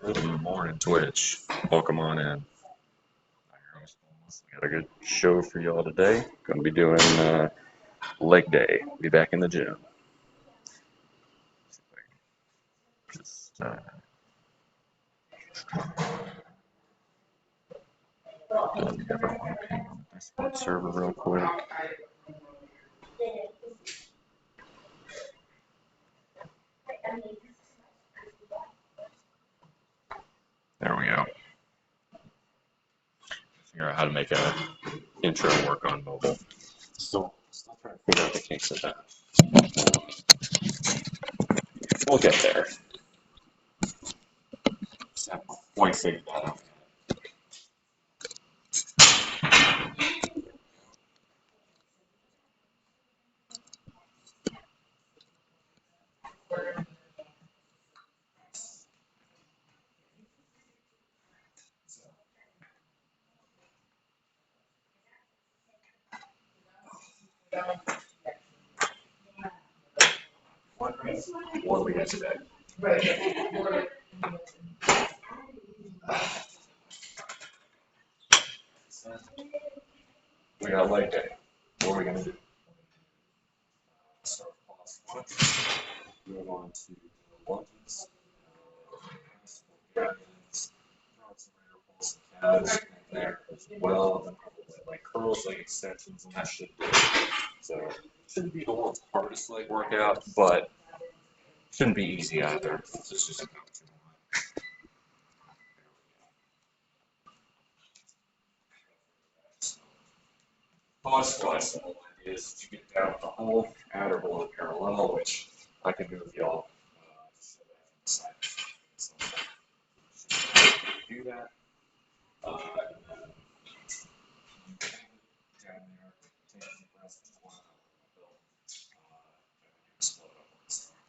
Good morning, Twitch. Welcome on in. I'm your host, BullMuscle. Got a good show for y'all today. Going to be doing leg day. Be back in the gym. Just get everyone ping on the Discord server real quick. There we go. Figure out how to make a intro work on mobile. Still trying to figure out the kinks of that. We'll get there. Just haven't quite figured that out. What do we get today? We got leg day. What are we going to do? Start with plus one. Move on to lunges. Calves there as well. And like curls, leg extensions, and that should do it. So it shouldn't be the world's hardest leg workout, but shouldn't be easy either. It's just a plus squats is to get down the whole at or below parallel, which I can do with y'all. So do that. Down there, take a deep breath, explode upwards.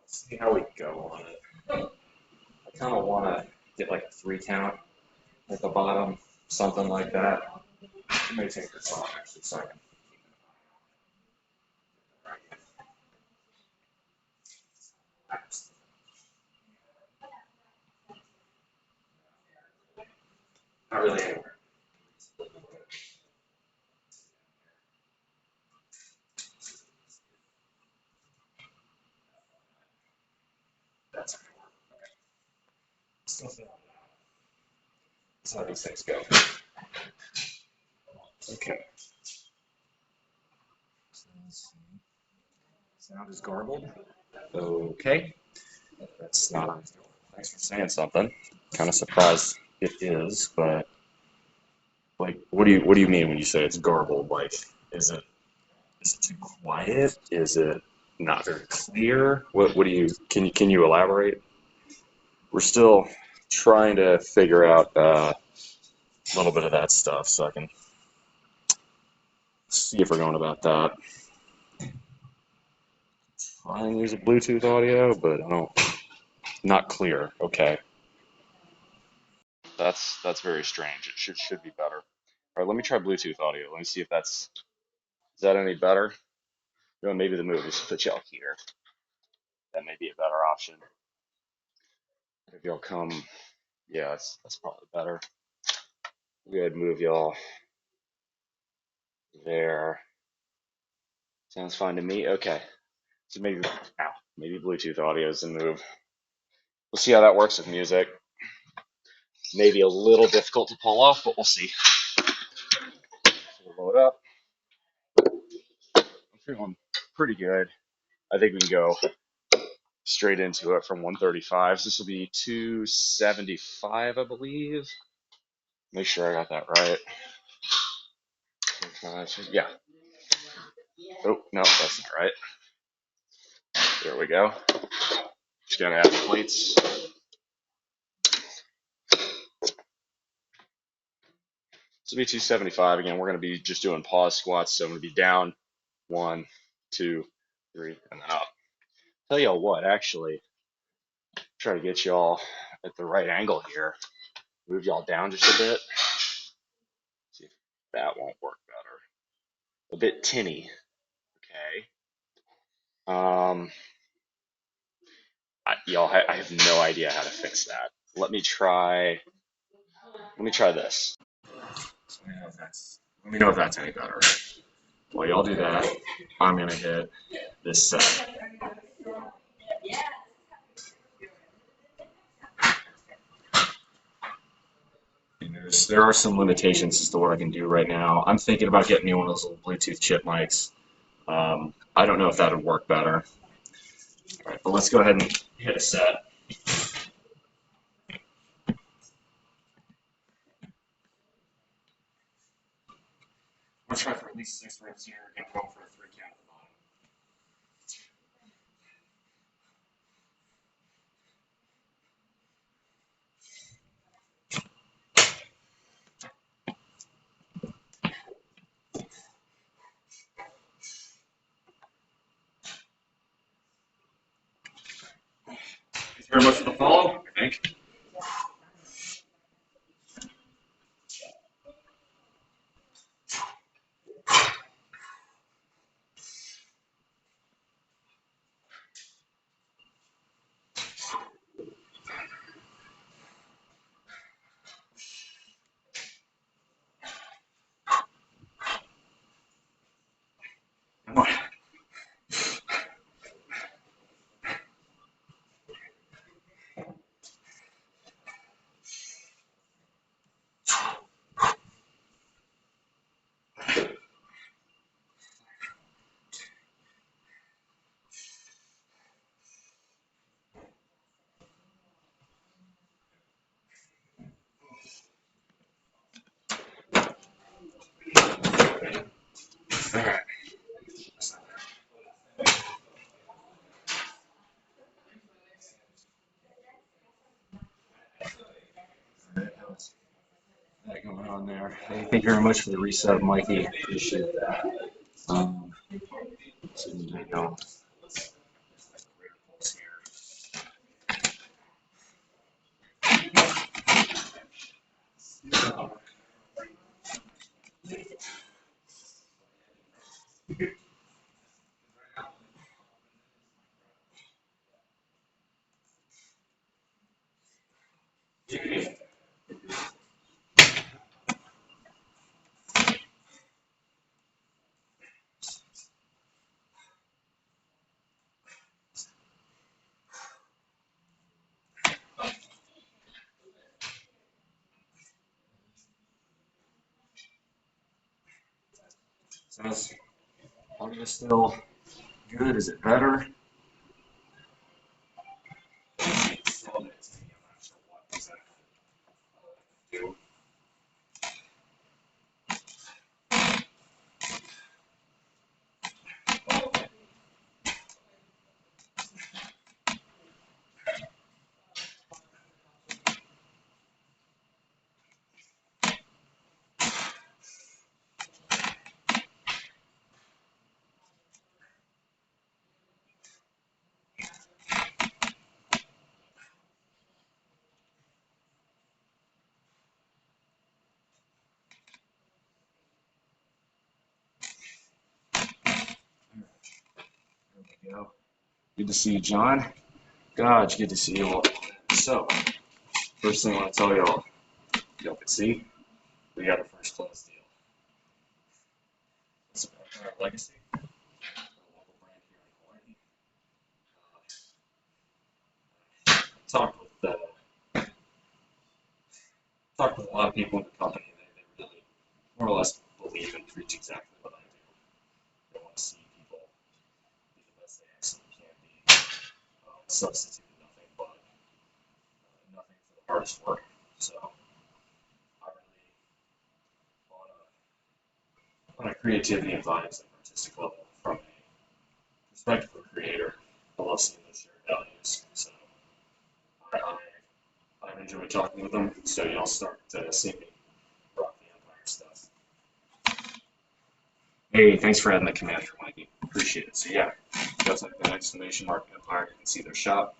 See how we go on it. I kind of want to get like a 3 count at the bottom, something like that. It may take this off actually, so I can. Not really anywhere. That's okay. Still feeling that. That's how these things go. Okay. Sound is garbled. Okay. That's not ideal. Thanks for saying something. Kind of surprised it is, but like, what do you mean when you say it's garbled? Like, is it too quiet? Is it not very clear? What do you can you elaborate? We're still trying to figure out a little bit of that stuff, so I can see if we're going about that. Try and use a Bluetooth audio, but I don't. Not clear. Okay. That's very strange. It should be better. All right, let me try Bluetooth audio. Let me see if is that any better? You know, maybe the move is to put y'all here. That may be a better option. If y'all come, yeah, that's probably better. Go ahead and move y'all there. Sounds fine to me. Okay. So maybe Bluetooth audio is the move. We'll see how that works with music. Maybe a little difficult to pull off, but we'll see. pull it up. I'm feeling pretty good. I think we can go straight into it from 135. So this will be 275, I believe. Make sure I got that right. Yeah. Oh, no, that's not right. There we go. Just gonna add the plates. This will be 275. Again, we're gonna be just doing pause squats. So I'm gonna be down, 1, 2, 3, and then up. Tell y'all what, actually, try to get y'all at the right angle here. Move y'all down just a bit. See if that won't work better. A bit tinny. Okay. Y'all, I have no idea how to fix that. Let me try this. Let me know if that's any better. While y'all do that, I'm gonna hit this set. There are some limitations as to what I can do right now. I'm thinking about getting me one of those little Bluetooth chip mics. I don't know if that would work better. All right, but let's go ahead and hit a set. Let's try for at least 6 reps here and go for a 3 count at the bottom. Thank you very much for the follow. Thank you. Come on. All right. How's that going on there? Hey, thank you very much for the reset, Mikey. Appreciate that. So you know. Sounds audio still good? Is it better? There we go. Good to see you, John. Gosh, good to see you all. So, first thing I want to tell y'all can see, we got a first class deal. It's our legacy. A local brand here in Hawai'i. Talked with a lot of people in the company. They really more or less believe in preach exactly what I do. They want to see people be the best they absolutely can be. Substitute nothing but nothing for the hardest work. So I really, on a creativity and vibes and artistic level, from a perspective of a creator, I love seeing those shared values. So I've enjoyed talking with them. So you'll start to see me rock the Empire stuff. Hey, thanks for adding the command for Mikey. Appreciate it. So yeah, that's like that exclamation mark Empire. You can see their shop.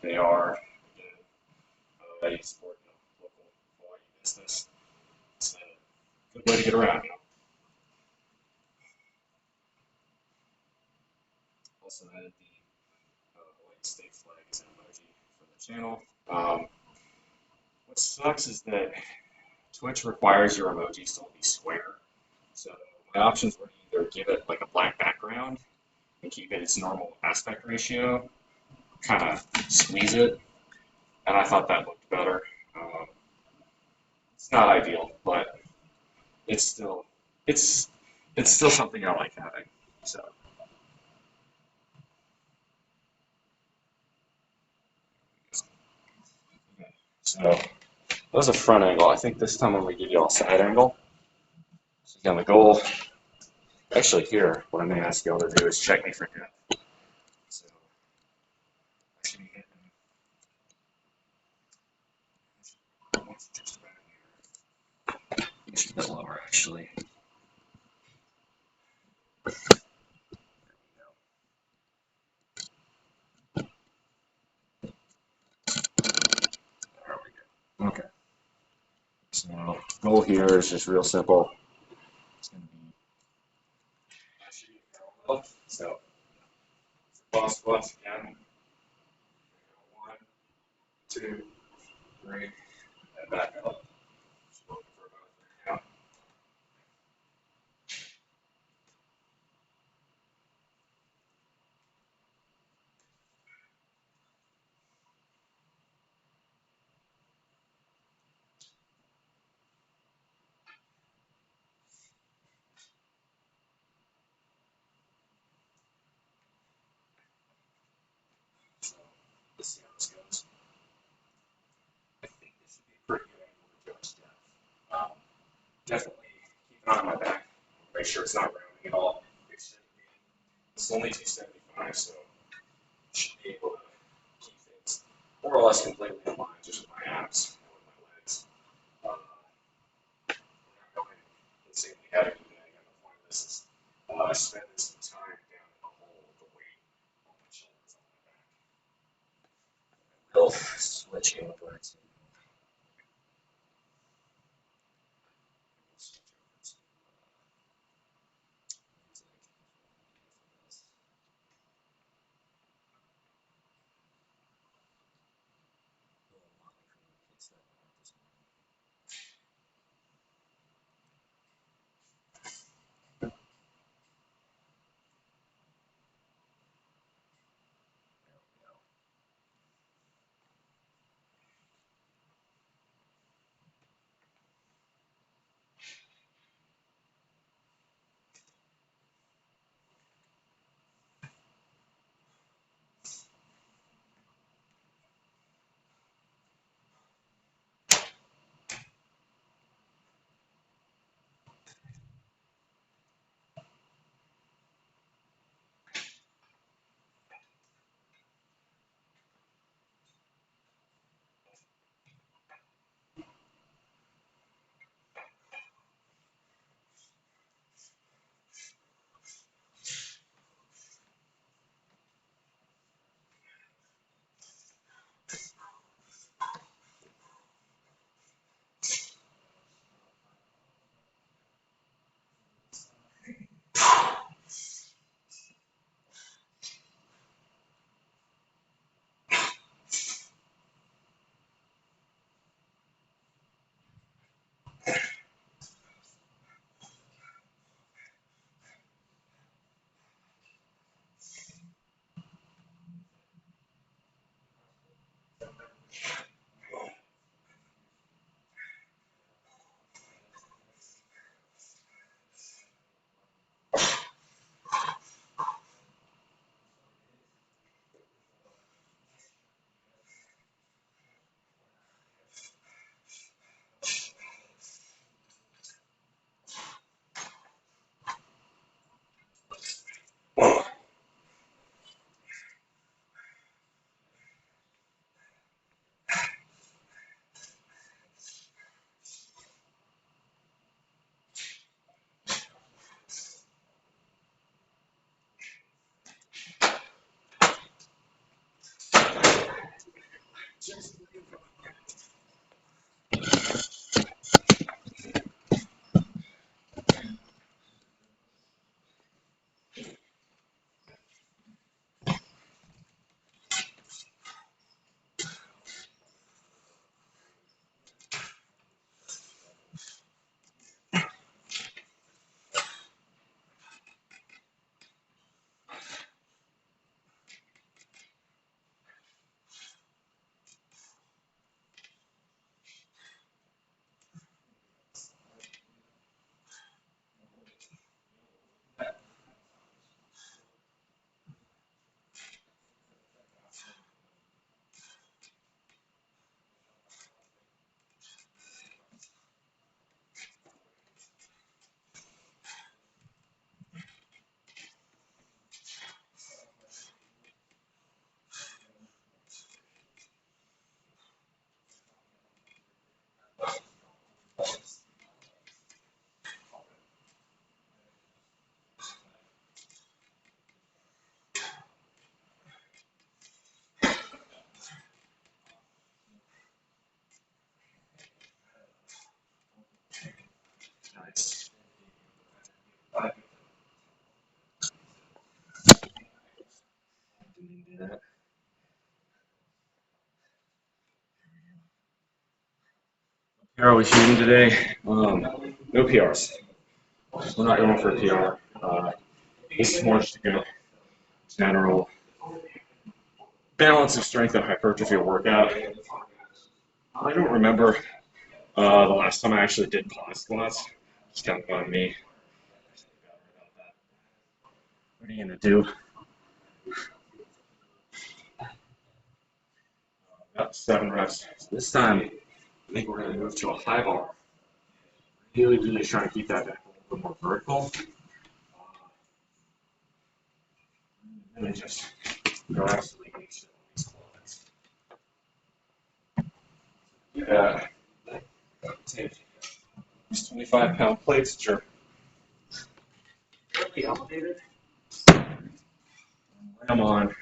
They are again ready to support local Hawaii business. It's a good way to get around. Also added the Hawaii state flag as an emoji for the channel. What sucks is that Twitch requires your emojis to be square. So my options were to either give it like a black background and keep it its normal aspect ratio, kind of squeeze it, and I thought that looked better. It's not ideal, but it's still it's it's still something I like having. So okay. So that was a front angle. I think this time when we give you all side angle. So again, the goal actually here, what I'm going to ask y'all to do is check me for depth. So I should be hitting just about here. You should get lower actually. There we go. Okay. So goal here is just real simple. It's going to be parallel. So boss squats again. 1, 2, 3, and back up. Just looking for about 3 count. So let's see how this goes. I think this should be a pretty good angle to judge depth. Definitely keep an eye on my back. Make sure it's not rounding at all. It's only 275, so should be able to keep things more or less completely in line just with my abs and with my legs. We're not going insanely heavy today. And the point of this is spending some time down in the hole with the weight on my shoulders on my back. We'll switch over to music. How are we shooting today? No PRs. We're not going for a PR. This is more just a good general balance of strength and hypertrophy workout. I don't remember the last time I actually did class squats. It's kind of on me. What are you gonna do? About 7 reps. So this time, I think we're gonna move to a high bar. Really trying to keep that back a little bit more vertical. Really just go absolutely shit on these quads. Yeah. Take these 25-pound plates that are really elevated, and lay them on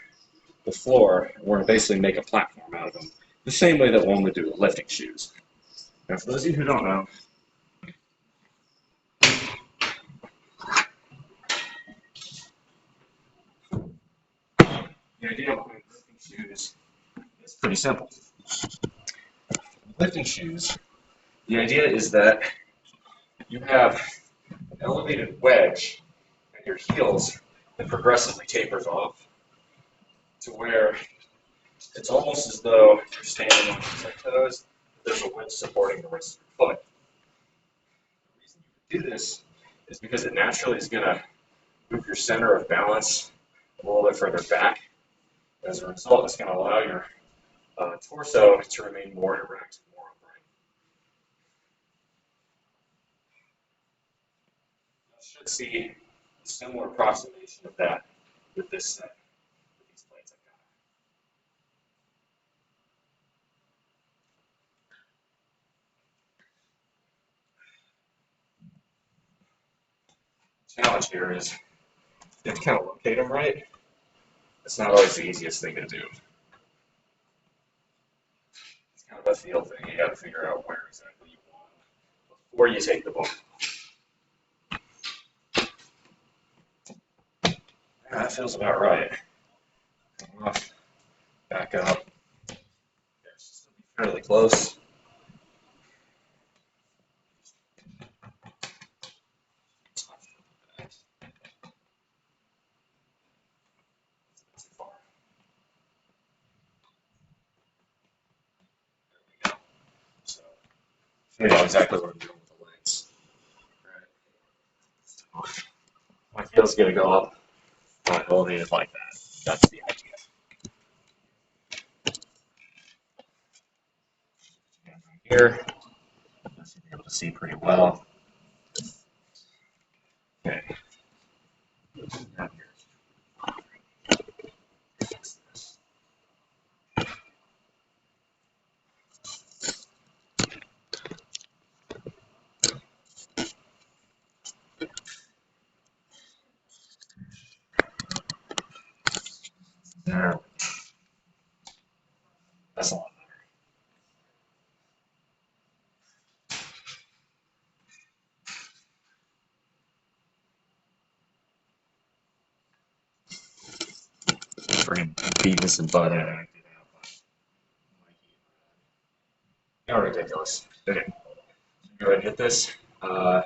the floor. We're going to basically make a platform out of them, the same way that one would do with lifting shoes. Now, for those of you who don't know, the idea behind lifting shoes is pretty simple. Lifting shoes, the idea is that you have an elevated wedge at your heels that progressively tapers off to where it's almost as though you're standing on your toes, there's a wedge supporting the rest of your foot. The reason you do this is because it naturally is going to move your center of balance a little bit further back. As a result, it's going to allow your torso to remain more erect and more upright. You should see a similar approximation of that with this set, with these plates I've got. The challenge here is you have to kind of locate them right. It's not always the easiest thing to do. It's kind of a feel thing. You got to figure out where exactly you want them before you take the ball. Yeah, that feels about right. Come off, back up. Yeah, it's just fairly close. So, figure out exactly what I'm doing with the legs. Right. So, my heel's going to go up, elevated like that. That's the idea. Here, you should be able to see pretty well. Okay. Now here. There. That's a lot better. Freaking beat this and butt out. How ridiculous. Okay. Go ahead and hit this. I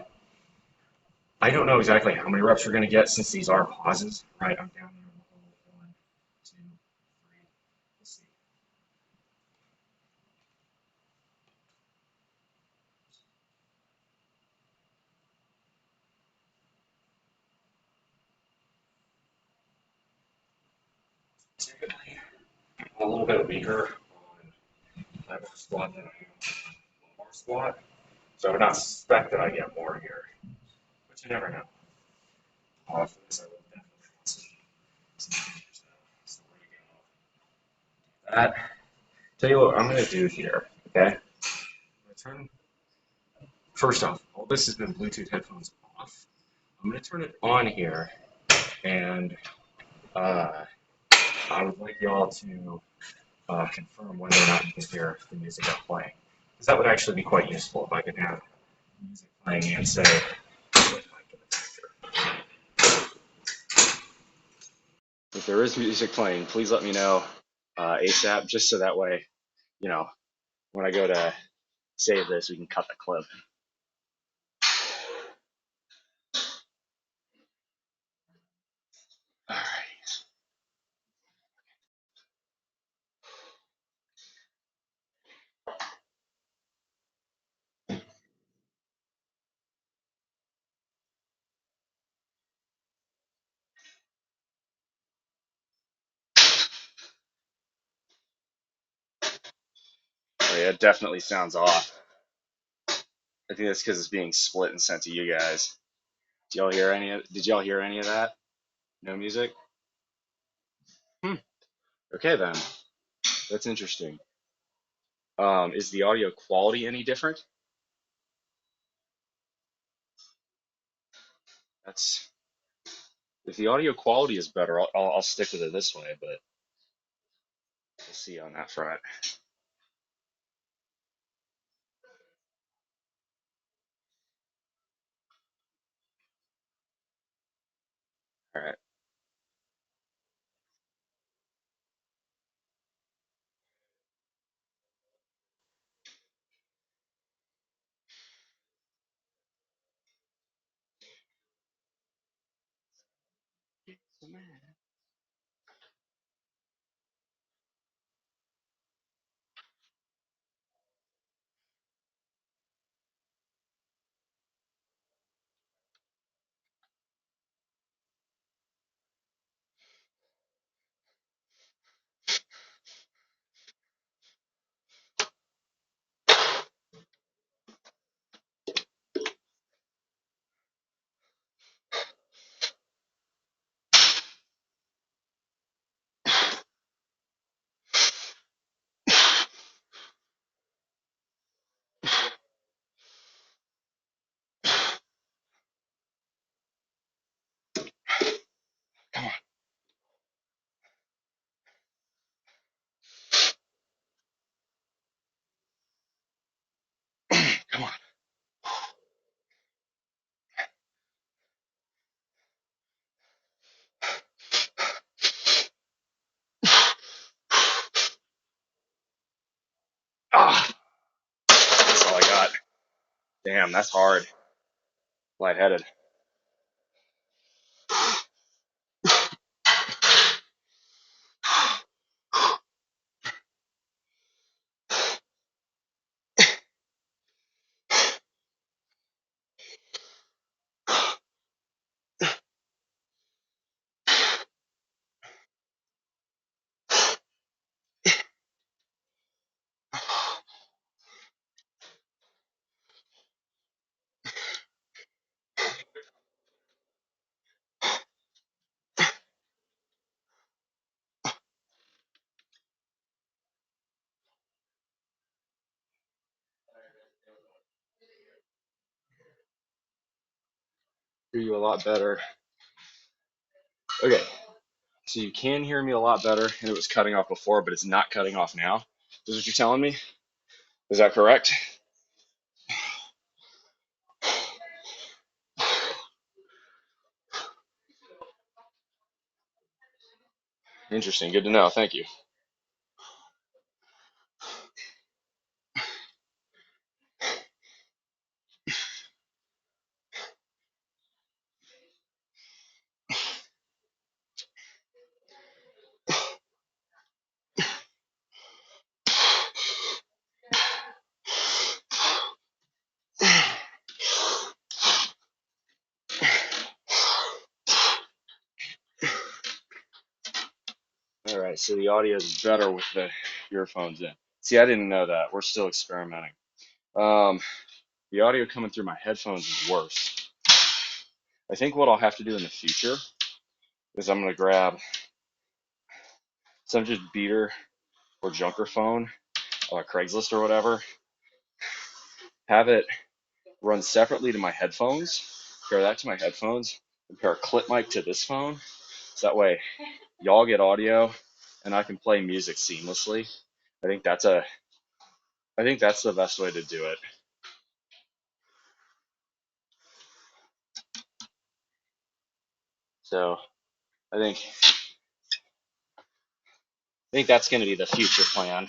don't know exactly how many reps we're going to get since these are pauses. Right, I'm down there in the hole. 1, 2, 3. Let's see. Typically, I'm a little bit weaker on that squat than I am on bar squat, so I would not suspect that I get more here, but you never know. For this, I would definitely want some changes. So we're going to go that. Tell you what I'm going to do here, okay? I'm going to turn, first off, all this has been Bluetooth headphones off. I'm going to turn it on here, and I would like y'all to confirm whether or not you can hear the music I'm playing. Because that would actually be quite useful if I could have music playing and say, if there is music playing, please let me know ASAP, just so that way, you know, when I go to save this. We can cut the clip. All right. Oh, yeah, it definitely sounds off. I think that's because it's being split and sent to you guys. Did y'all hear any of that? No music? Hmm. Okay then. That's interesting. Is the audio quality any different? That's If the audio quality is better, I'll stick with it this way, but we'll see on that front. All right. Come on. Come on. Ah, that's all I got. Damn, that's hard. Lightheaded. Hear you a lot better. Okay, so you can hear me a lot better, and it was cutting off before, but it's not cutting off now. Is what you're telling me? Is that correct? Interesting. Good to know. Thank you. All right, so the audio is better with the earphones in. See, I didn't know that. We're still experimenting. Um, the audio coming through my headphones is worse. I think what I'll have to do in the future is I'm going to grab some just beater or junker phone, Craigslist or whatever, have it run separately to my headphones, pair that to my headphones, and pair a clip mic to this phone. So that way y'all get audio and I can play music seamlessly. I think that's a I think that's the best way to do it. So I think that's going to be the future plan.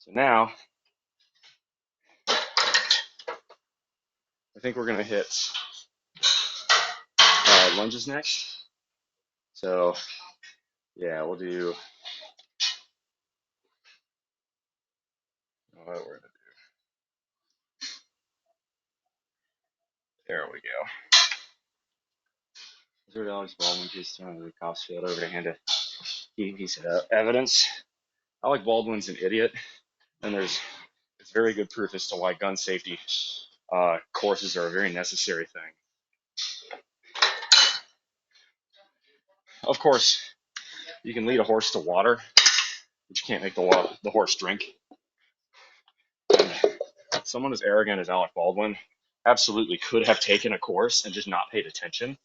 So now I think we're gonna hit lunges next. So yeah, we'll do what we're gonna do. There we go. $0 Baldwin piece thrown the cops field over to hand a key piece of evidence. I like Baldwin's an idiot, and it's very good proof as to why gun safety courses are a very necessary thing. Of course, you can lead a horse to water, but you can't make the horse drink. And someone as arrogant as Alec Baldwin absolutely could have taken a course and just not paid attention.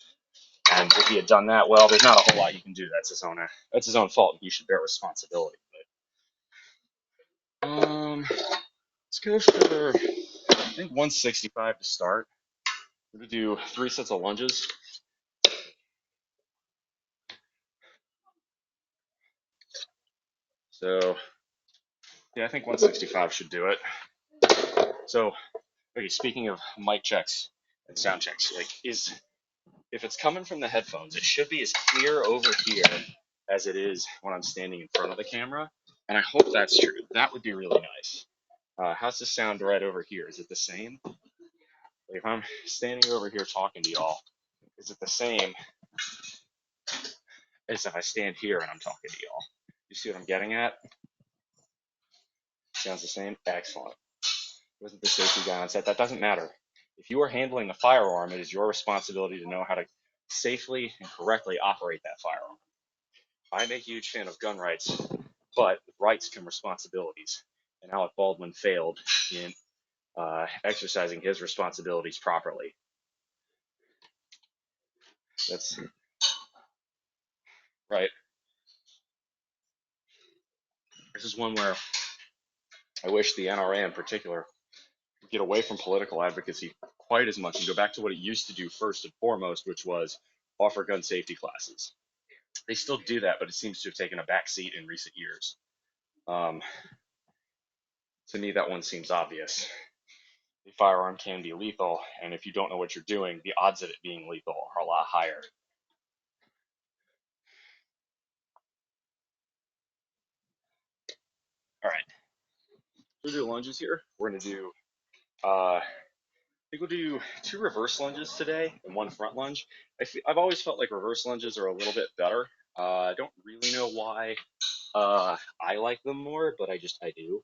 And if he had done that, well, there's not a whole lot you can do. That's his own fault. He should bear responsibility. But let's go for I think 165 to start. We're gonna do 3 sets of lunges. So yeah, I think 165 should do it. So okay, speaking of mic checks and sound checks, like if it's coming from the headphones, it should be as clear over here as it is when I'm standing in front of the camera. And I hope that's true. That would be really nice. How's the sound right over here? Is it the same? Like if I'm standing over here talking to y'all, is it the same as if I stand here and I'm talking to y'all? You see what I'm getting at? Sounds the same? Excellent. Wasn't the safety guy on set? That doesn't matter. If you are handling a firearm, it is your responsibility to know how to safely and correctly operate that firearm. I'm a huge fan of gun rights, but rights come responsibilities. And Alec Baldwin failed in exercising his responsibilities properly. That's right. This is one where I wish the NRA in particular would get away from political advocacy quite as much and go back to what it used to do first and foremost, which was offer gun safety classes. They still do that, but it seems to have taken a back seat in recent years. Um, to me, that one seems obvious. The firearm can be lethal, and if you don't know what you're doing, the odds of it being lethal are a lot higher. All right, we'll do lunges here. We're gonna do, I think we'll do 2 reverse lunges today and 1 front lunge. I've always felt like reverse lunges are a little bit better. I don't really know why I like them more, but I do.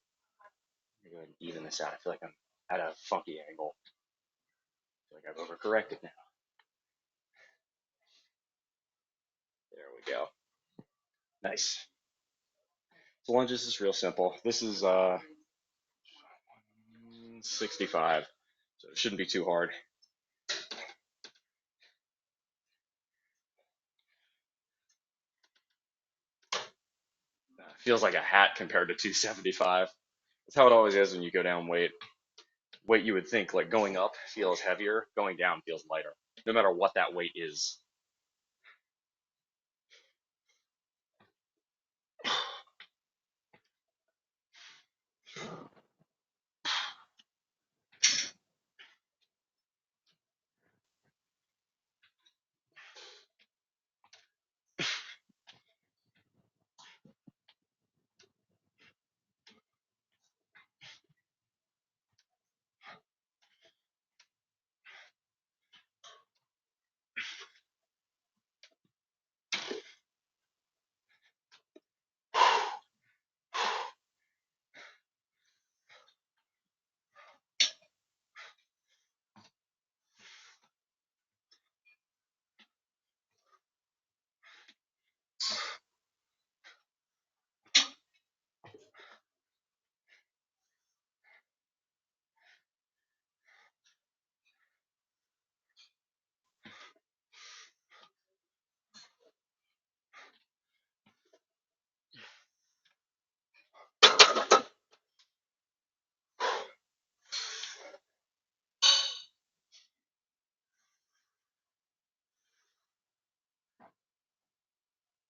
I'm gonna even this out. I feel like I'm at a funky angle. I feel like I've overcorrected now. There we go. Nice. So lunges is real simple. This is 65, so it shouldn't be too hard. Feels like a hat compared to 275. That's how it always is when you go down weight. Weight you would think like going up feels heavier, going down feels lighter, no matter what that weight is.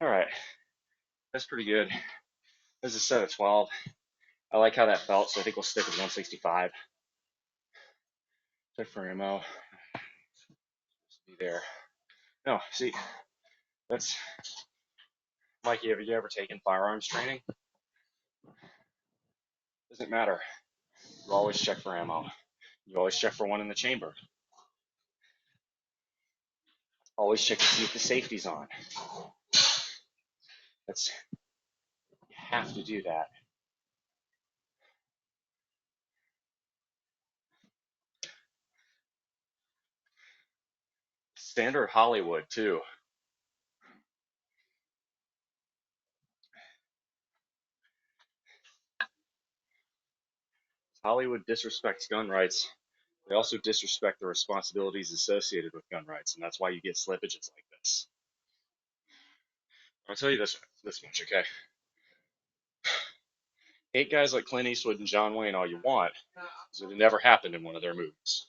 All right, that's pretty good. There's a set of 12. I like how that felt, so I think we'll stick with 165. Check for ammo. Be there. No, see, that's Mikey. Have you ever taken firearms training? Doesn't matter. You always check for ammo. You always check for one in the chamber. Always check to see if the safety's on. That's You have to do that. Standard Hollywood too. Hollywood disrespects gun rights. They also disrespect the responsibilities associated with gun rights, and that's why you get slippages like this. I'll tell you this much, okay? Hate guys like Clint Eastwood and John Wayne all you want, because it never happened in one of their movies.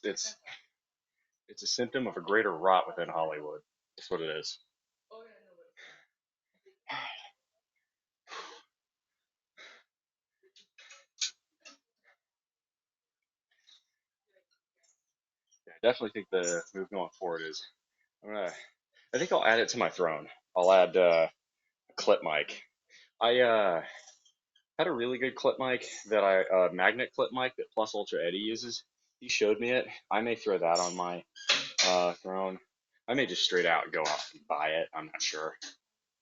It's a symptom of a greater rot within Hollywood. That's what it is. Yeah, I definitely think the move going forward is I think I'll add it to my throne. I'll add a clip mic. I had a really good clip mic that magnet clip mic that Plus Ultra Eddie uses. He showed me it. I may throw that on my throne. I may just straight out go out and buy it. I'm not sure.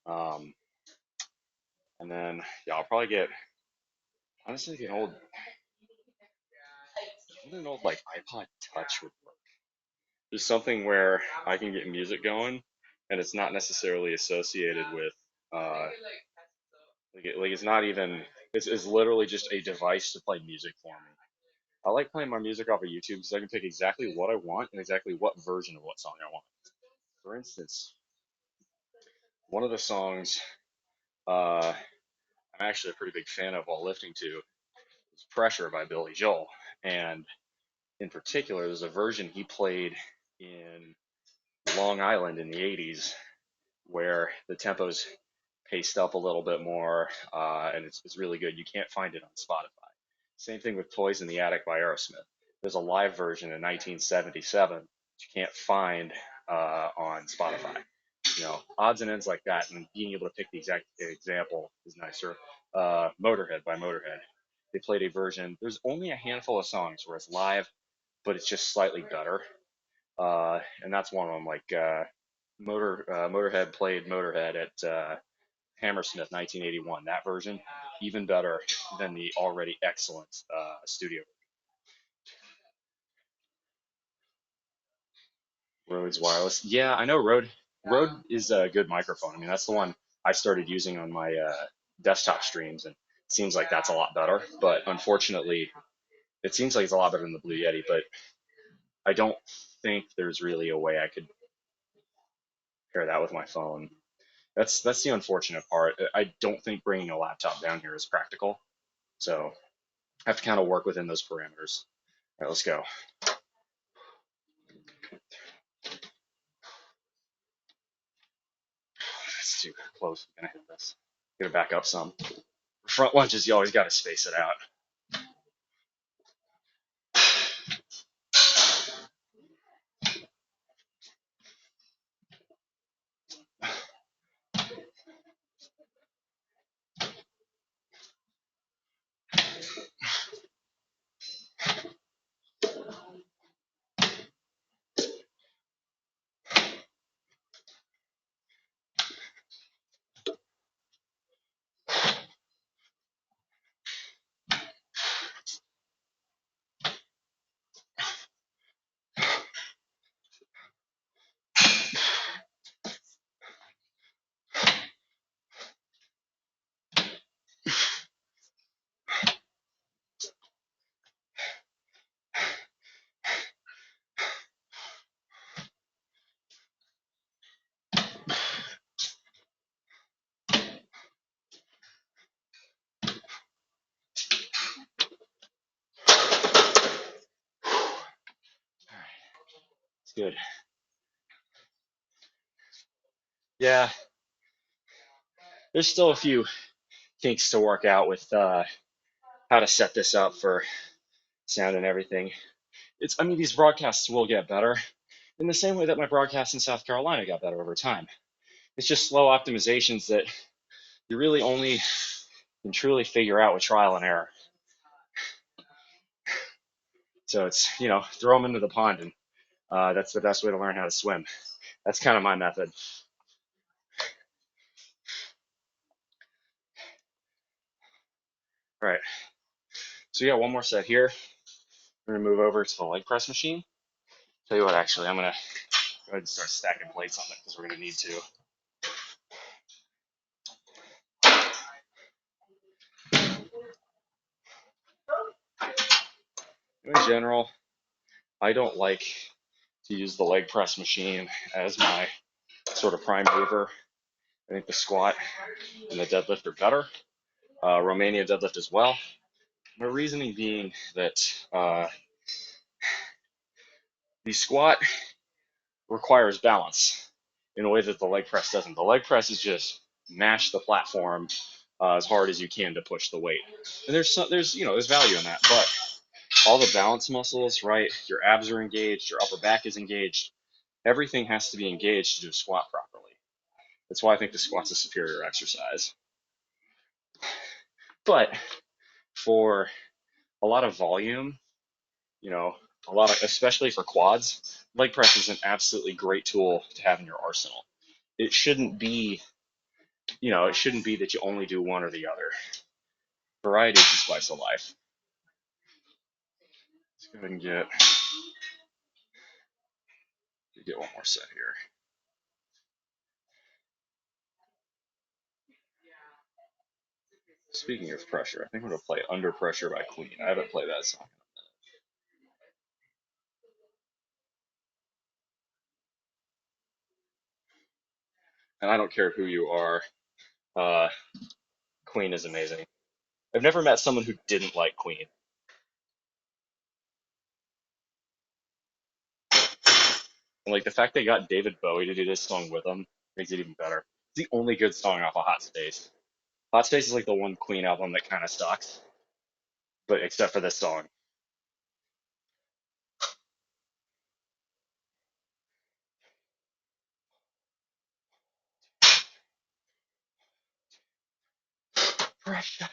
Um, and then yeah, I'll probably get honestly an old like iPod Touch would work. Just something where I can get music going, and it's not necessarily associated with like it's not even it's literally just a device to play music for me. I like playing my music off of YouTube because I can pick exactly what I want and exactly what version of what song I want. For instance, one of the songs I'm actually a pretty big fan of while lifting to is Pressure by Billy Joel. And in particular, there's a version he played in Long Island in the 80s where the tempo's paced up a little bit more, and it's really good. You can't find it on Spotify. Same thing with Toys in the Attic by Aerosmith. There's a live version in 1977 that you can't find on Spotify. Odds and ends like that, and being able to pick the exact example is nicer. Motorhead by Motorhead. They played a version. There's only a handful of songs where it's live, but it's just slightly better. And that's one of them. Like Motorhead played Motorhead at Hammersmith 1981. That version, even better than the already excellent studio. Rhodes Wireless. Yeah, I know Rode is a good microphone. I mean, that's the one I started using on my desktop streams, and it seems like that's a lot better. But unfortunately, it seems like it's a lot better than the Blue Yeti. But I don't think there's really a way I could pair that with my phone. That's the unfortunate part. I don't think bringing a laptop down here is practical, so I have to kind of work within those parameters. All right, let's go. It's too close. I'm gonna hit this. Gonna back up some. Front lunges, you always got to space it out. It's good. Yeah, there's still a few kinks to work out with how to set this up for sound and everything. I mean, these broadcasts will get better in the same way that my broadcast in South Carolina got better over time. It's just slow optimizations that you really only can truly figure out with trial and error. So it's, throw them into the pond, and that's the best way to learn how to swim. That's kind of my method. All right. So yeah, one more set here. We're gonna move over to the leg press machine. Tell you what, actually, I'm gonna go ahead and start stacking plates on it because we're gonna need to. In general, I don't like to use the leg press machine as my sort of prime mover. I think the squat and the deadlift are better. Romania deadlift as well. My reasoning being that the squat requires balance in a way that the leg press doesn't. The leg press is just mash the platform as hard as you can to push the weight. And there's value in that, but all the balance muscles, right? Your abs are engaged, your upper back is engaged. Everything has to be engaged to do a squat properly. That's why I think the squat's a superior exercise. But for a lot of volume, especially for quads, leg press is an absolutely great tool to have in your arsenal. It shouldn't be, it shouldn't be that you only do one or the other. Variety is the spice of life. Let's go ahead and get one more set here. Speaking of pressure, I think I'm going to play Under Pressure by Queen. I haven't played that song. And I don't care who you are, uh, Queen is amazing. I've never met someone who didn't like Queen. And like the fact they got David Bowie to do this song with them makes it even better. It's the only good song off of Hot Space. Hot Space is like the one Queen album that kind of sucks, but except for this song. Pressure.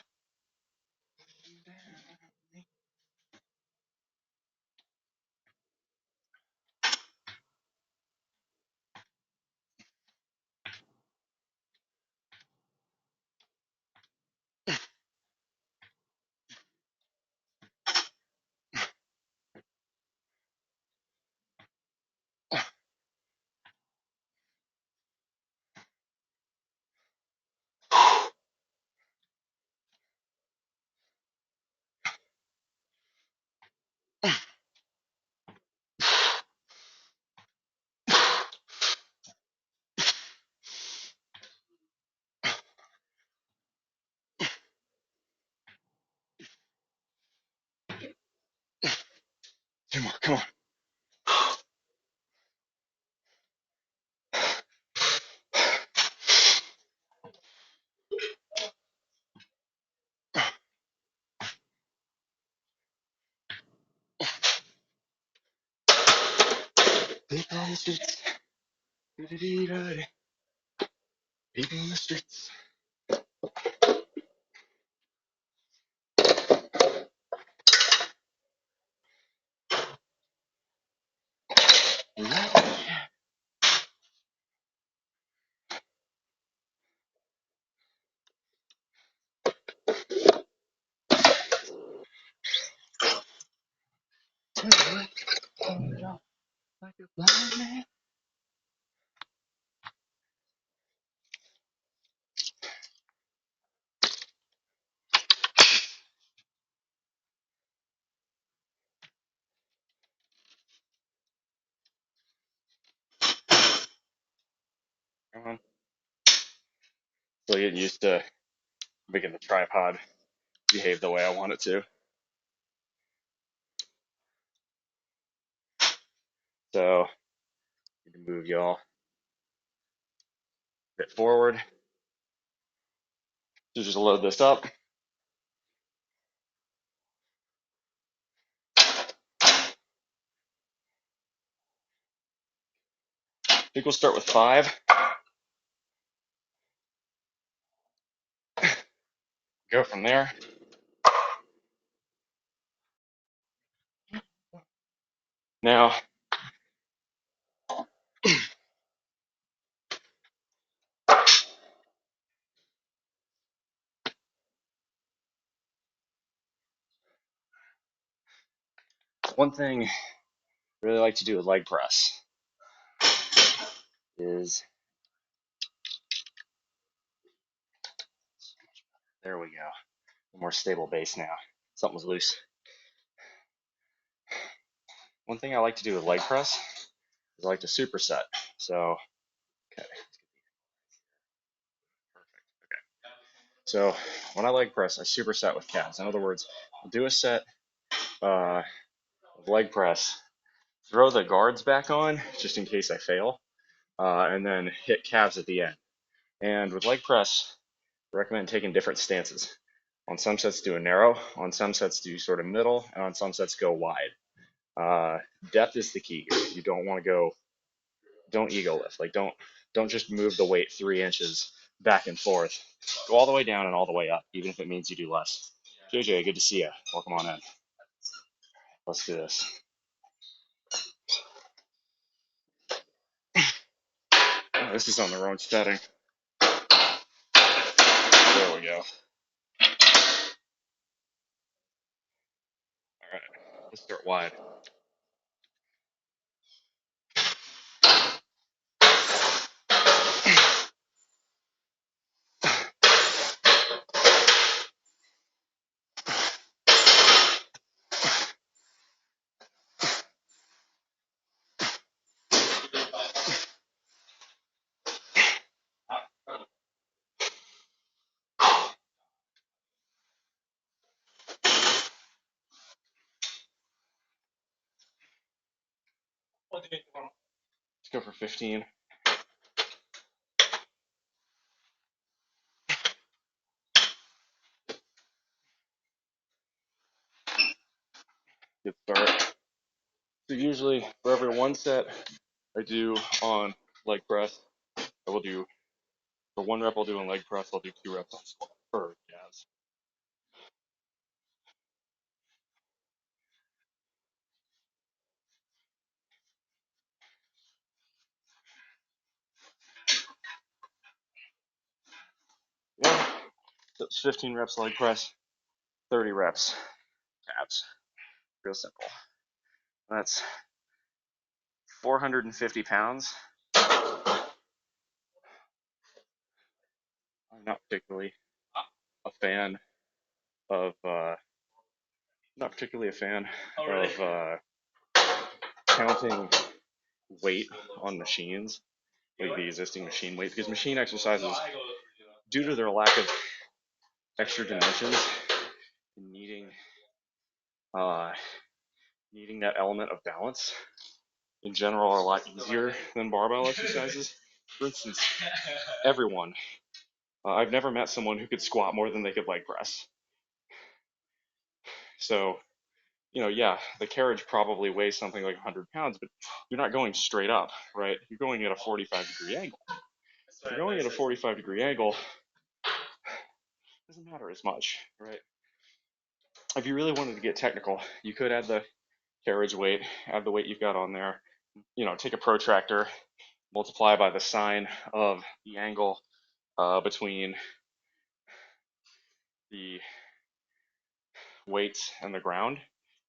Two more, come on. People on the streets. People on the streets. Like a blind man. Come on. Still getting used to making the tripod behave the way I want it to. So, need to move y'all. Hit forward. So just load this up. I think we'll start with 5. Go from there. Now, one thing I really like to do with leg press is, there we go, a more stable base now. Something was loose. One thing I like to do with leg press is I like to superset. So, okay, perfect. Okay. So when I leg press, I superset with calves. In other words, I'll do a set of leg press, throw the guards back on just in case I fail, and then hit calves at the end. And with leg press, I recommend taking different stances. On some sets do a narrow, on some sets do sort of middle, and on some sets go wide. Depth is the key here. You don't want to go, don't ego lift. Like don't just move the weight 3 inches back and forth. Go all the way down and all the way up, even if it means you do less. JJ, good to see you. Welcome on in. Let's do this. Oh, this is on the wrong setting. There we go. All right, let's start wide. Let's go for 15. Good start. So usually for every 1 set I do on leg press, I will do, for 1 rep I'll do on leg press, I'll do 2 reps on squat or calves. Yeah, so it's 15 reps leg press, 30 reps calves. Real simple. That's 450 pounds. I'm not particularly a fan of counting weight on machines, like the existing machine weight, because machine exercises, due to their lack of extra dimensions, needing needing that element of balance, in general, are a lot easier than barbell exercises. For instance, everyone, I've never met someone who could squat more than they could leg press. So, yeah, the carriage probably weighs something like 100 pounds, but you're not going straight up, right? You're going at a 45-degree angle. If you're going at a 45-degree angle, it doesn't matter as much, right? If you really wanted to get technical, you could add the carriage weight, add the weight you've got on there, take a protractor, multiply by the sine of the angle between the weights and the ground,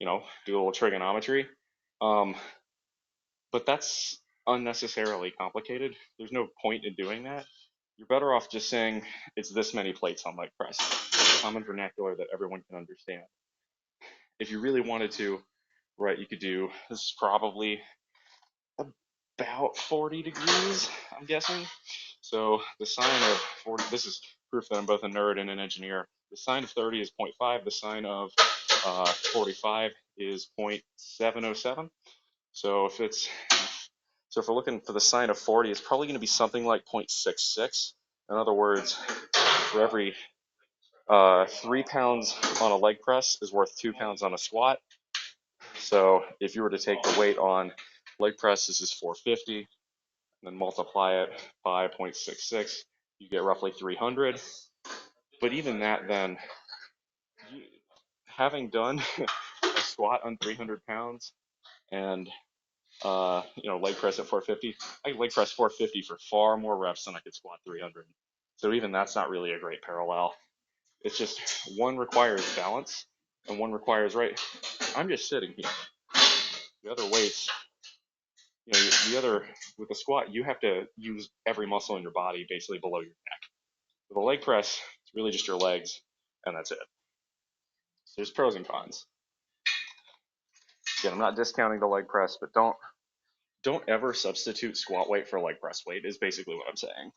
do a little trigonometry. But that's unnecessarily complicated. There's no point in doing that. You're better off just saying it's this many plates on leg press. Common vernacular that everyone can understand. If you really wanted to, right, you could do, this is probably about 40 degrees, I'm guessing. So the sine of 40, this is proof that I'm both a nerd and an engineer. The sine of 30 is 0.5. The sine of 45 is 0.707. So So if we're looking for the sine of 40, it's probably going to be something like 0.66. In other words, for every 3 pounds on a leg press is worth 2 pounds on a squat. So if you were to take the weight on leg press, this is 450, and then multiply it by 0.66, you get roughly 300. But even that then, having done a squat on 300 pounds and leg press at 450, I could leg press 450 for far more reps than I could squat 300. So even that's not really a great parallel. It's just one requires balance and one requires, right, I'm just sitting here. The other weights, with the squat, you have to use every muscle in your body basically below your neck. With a leg press, it's really just your legs, and that's it. So there's pros and cons. Again, I'm not discounting the leg press, but don't ever substitute squat weight for leg press weight is basically what I'm saying.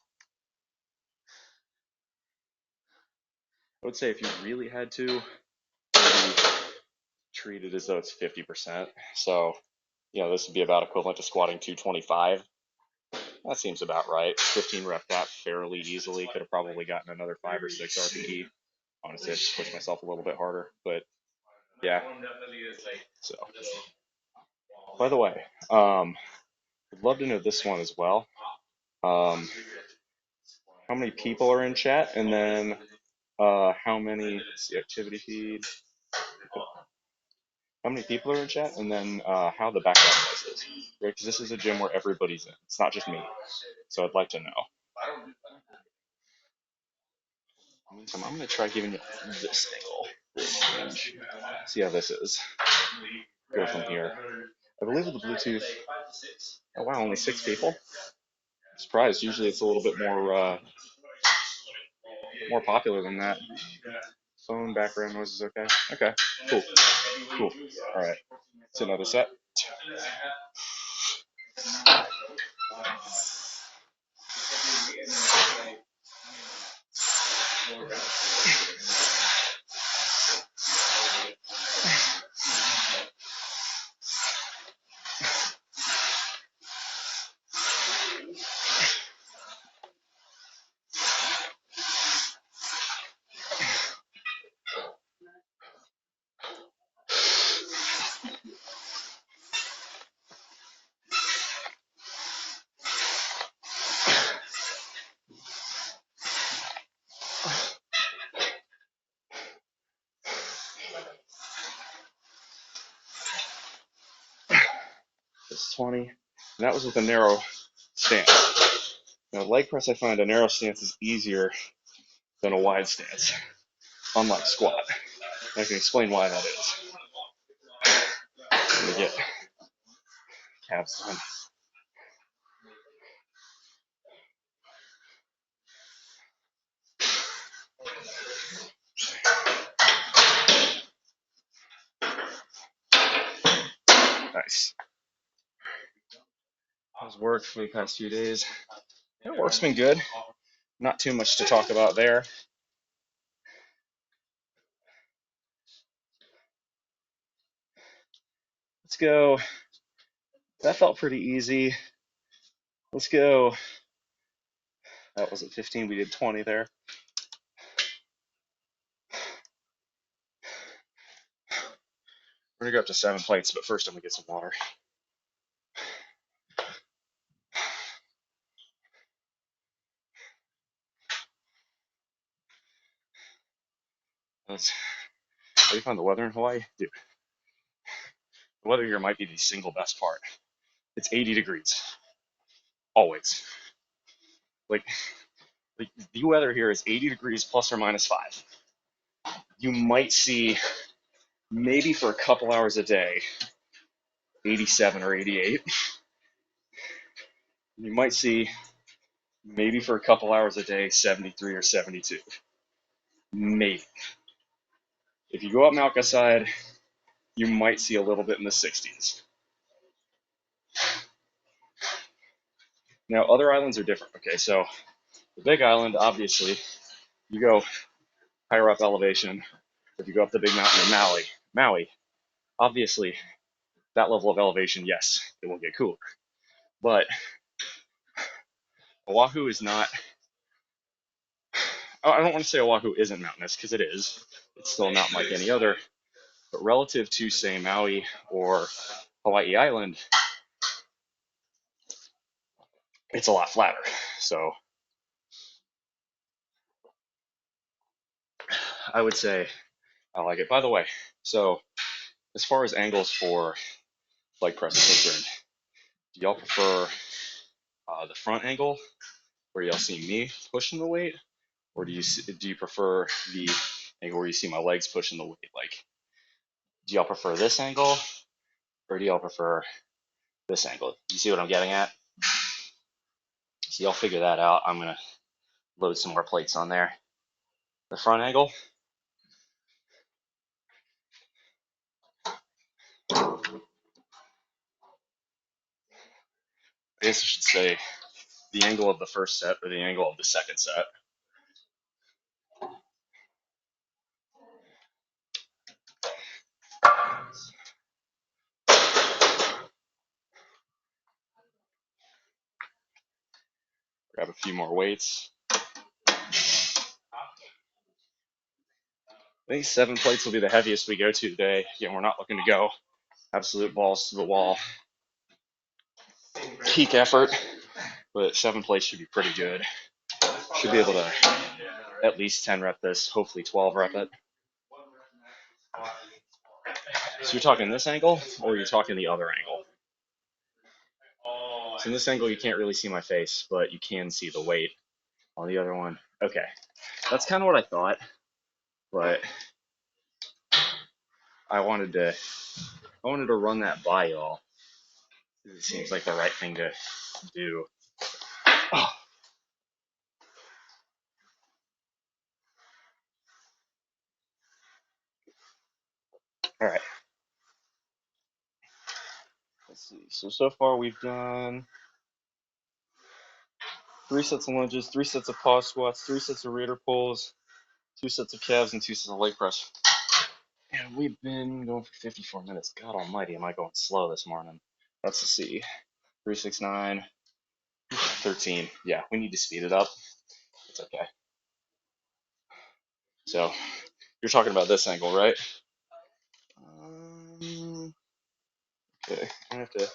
I would say if you really had to, maybe treat it as though it's 50%. So, this would be about equivalent to squatting 225. That seems about right. 15 rep that fairly easily. Could have probably gotten another 5 or 6 RPE. Honestly, I just pushed myself a little bit harder, but yeah. So, by the way, I'd love to know this one as well. How many people are in chat, and then how many, let's see, activity feed. How many people are in chat, and then how the background noise is. Right? Because this is a gym where everybody's in. It's not just me. So I'd like to know. So I'm going to try giving you this angle. See how this is. Go from here. I believe with the Bluetooth. Oh wow, only 6 people. I'm surprised. Usually it's a little bit more popular than that. Phone background noise is okay. Okay, cool. All right, it's another set. This is 20, and that was with a narrow stance. Now, leg press, I find a narrow stance is easier than a wide stance, unlike squat. I can explain why that is. Let me get calves on. Nice. How's work for the past few days? Work's been good. Not too much to talk about there. Let's go. That felt pretty easy. Let's go. That wasn't 15. We did 20 there. We're going to go up to 7 plates, but first I'm going to get some water. How do you find the weather in Hawaii? Dude, the weather here might be the single best part. It's 80 degrees. Always. Like the weather here is 80 degrees plus or minus 5. You might see, maybe for a couple hours a day, 87 or 88. You might see, maybe for a couple hours a day, 73 or 72. Maybe. If you go up Malka side, you might see a little bit in the 60s. Now, other islands are different. Okay, so the Big Island, obviously, you go higher up elevation. If you go up the big mountain in Maui, obviously, that level of elevation, yes, it will get cooler. But Oahu is not, I don't want to say Oahu isn't mountainous, because it is. It's still not like any other. But relative to, say, Maui or Hawaii Island, it's a lot flatter. So I would say I like it. By the way, so as far as angles for leg press is concerned, do y'all prefer the front angle where y'all see me pushing the weight, or do you prefer the angle where you see my legs pushing the weight? Like, do y'all prefer this angle, or do y'all prefer this angle? You see what I'm getting at? So y'all figure that out. I'm gonna load some more plates on there. The front angle. I guess I should say the angle of the first set or the angle of the second set. Grab a few more weights. I think 7 plates will be the heaviest we go to today. Again, we're not looking to go absolute balls to the wall peak effort, but 7 plates should be pretty good. Should be able to at least 10 rep this, hopefully 12 rep it. So you're talking this angle, or you're talking the other angle? So in this angle, you can't really see my face, but you can see the weight. On the other one, okay. That's kind of what I thought, but I wanted to run that by y'all. It seems like the right thing to do. Oh. All right. Let's see. So far we've done 3 sets of lunges, 3 sets of pause squats, 3 sets of rear pulls, 2 sets of calves, and 2 sets of leg press. And we've been going for 54 minutes. God almighty, am I going slow this morning? Let's see. 3, 6, 9, 13. Yeah, we need to speed it up. It's okay. So you're talking about this angle, right? Okay, I have to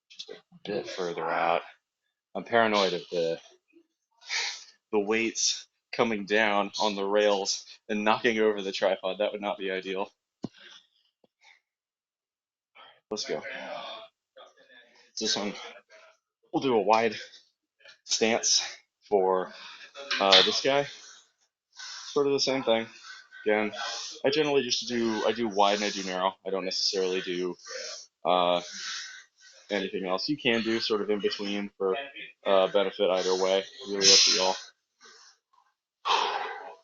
just a bit further out. I'm paranoid of the weights coming down on the rails and knocking over the tripod. That would not be ideal. Let's go. This one, we'll do a wide stance for this guy. Sort of the same thing. Again, I generally just I do wide and I do narrow. I don't necessarily do anything else. You can do sort of in between for benefit either way. Really up to y'all.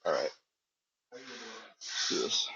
All right, let's do this.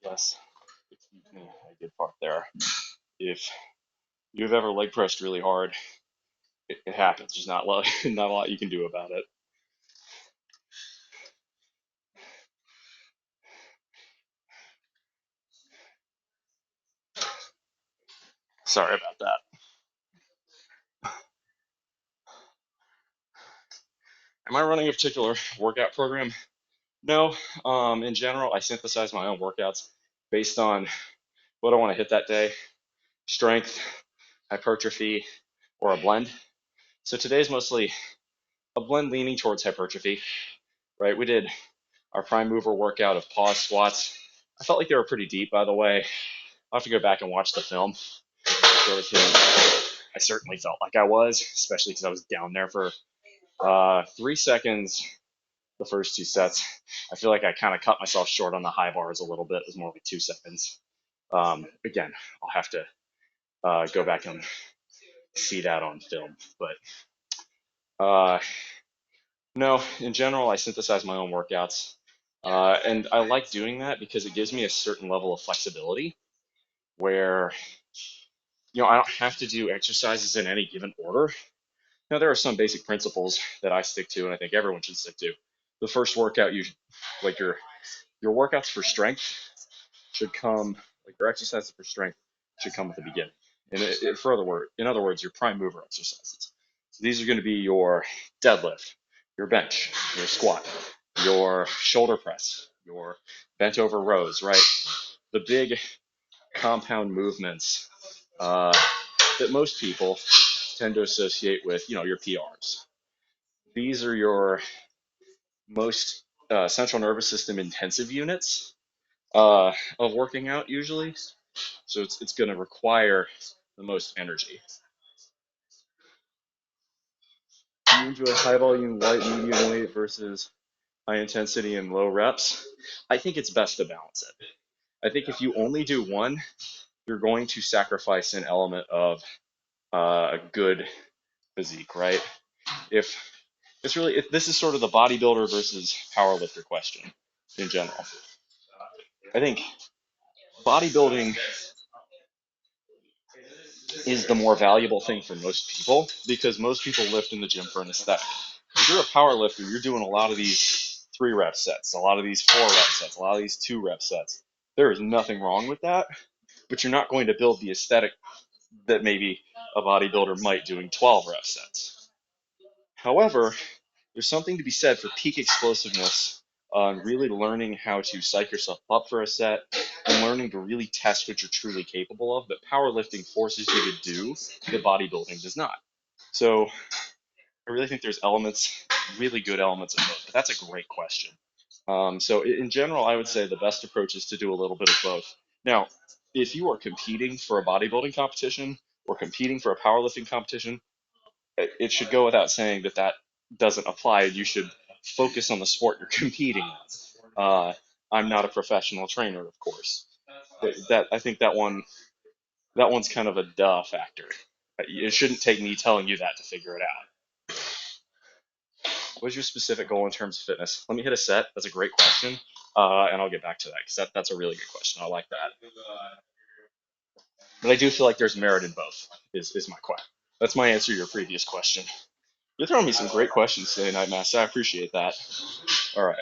Yes, excuse me, I did part there. If you've ever leg pressed really hard, it happens. There's not not a lot you can do about it. Sorry about that. Am I running a particular workout program? No. In general, I synthesize my own workouts based on what I want to hit that day, strength, hypertrophy, or a blend. So today's mostly a blend leaning towards hypertrophy, right? We did our prime mover workout of pause squats. I felt like they were pretty deep, by the way. I'll have to go back and watch the film. I certainly felt like I was, especially because I was down there for 3 seconds the first 2 sets. I feel like I kind of cut myself short on the high bars a little bit. It was more like 2 seconds. Again, I'll have to go back and see that on film. But no, in general, I synthesize my own workouts. And I like doing that because it gives me a certain level of flexibility where, I don't have to do exercises in any given order. Now, there are some basic principles that I stick to, and I think everyone should stick to. The first workout, like your workouts for strength should come, like your exercises for strength should come at the beginning. And in other words, your prime mover exercises. So these are going to be your deadlift, your bench, your squat, your shoulder press, your bent over rows, right? The big compound movements that most people tend to associate with, your PRs. These are your most central nervous system intensive units of working out usually. So it's going to require the most energy. You enjoy high volume, light, medium weight versus high intensity and low reps. I think it's best to balance it. I think if you only do one, you're going to sacrifice an element of a good physique, right? If this is sort of the bodybuilder versus powerlifter question in general. I think bodybuilding is the more valuable thing for most people because most people lift in the gym for an aesthetic. If you're a power lifter, you're doing a lot of these 3-rep sets, a lot of these 4-rep sets, a lot of these 2-rep sets. There is nothing wrong with that, but you're not going to build the aesthetic that maybe a bodybuilder might doing 12-rep sets. However, there's something to be said for peak explosiveness on really learning how to psych yourself up for a set and learning to really test what you're truly capable of that powerlifting forces you to do that bodybuilding does not. So I really think there's really good elements of both, but that's a great question. So in general, I would say the best approach is to do a little bit of both. Now, if you are competing for a bodybuilding competition or competing for a powerlifting competition, it should go without saying that doesn't apply. You should focus on the sport you're competing in. I'm not a professional trainer, of course. I think that one's kind of a duh factor. It shouldn't take me telling you that to figure it out. What's your specific goal in terms of fitness? Let me hit a set. That's a great question, and I'll get back to that because that's a really good question. I like that. But I do feel like there's merit in both. Is my question. That's my answer to your previous question. You're throwing me some great questions today, Night Master. I appreciate that. All right.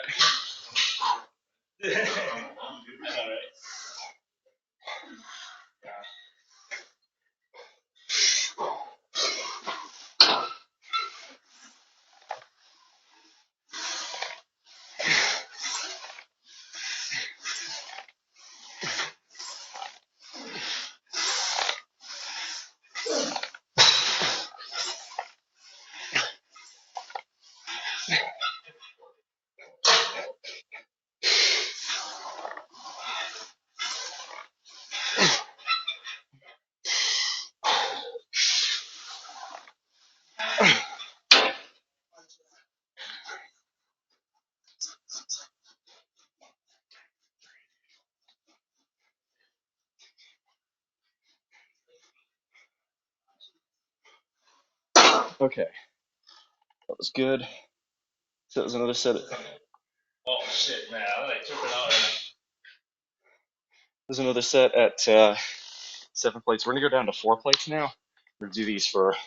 Okay. That was good. So that was another set. Oh shit, man! I took it out. There's another set at 7 plates. We're gonna go down to 4 plates now. We're gonna do these for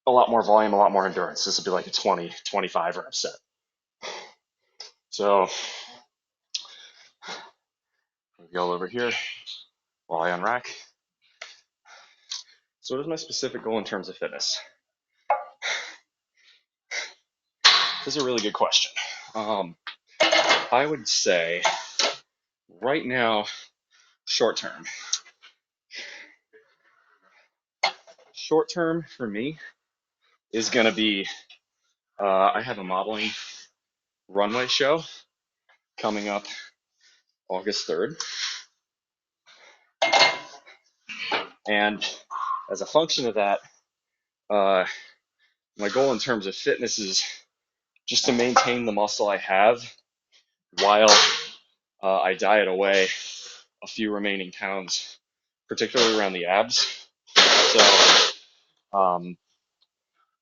a lot more volume, a lot more endurance. This will be like a 20, 25 rep set. So maybe all over here while I unrack. So what is my specific goal in terms of fitness? This is a really good question. I would say right now, short term. Short term for me is going to be I have a modeling runway show coming up August 3rd. And as a function of that, my goal in terms of fitness is just to maintain the muscle I have while I diet away a few remaining pounds, particularly around the abs. So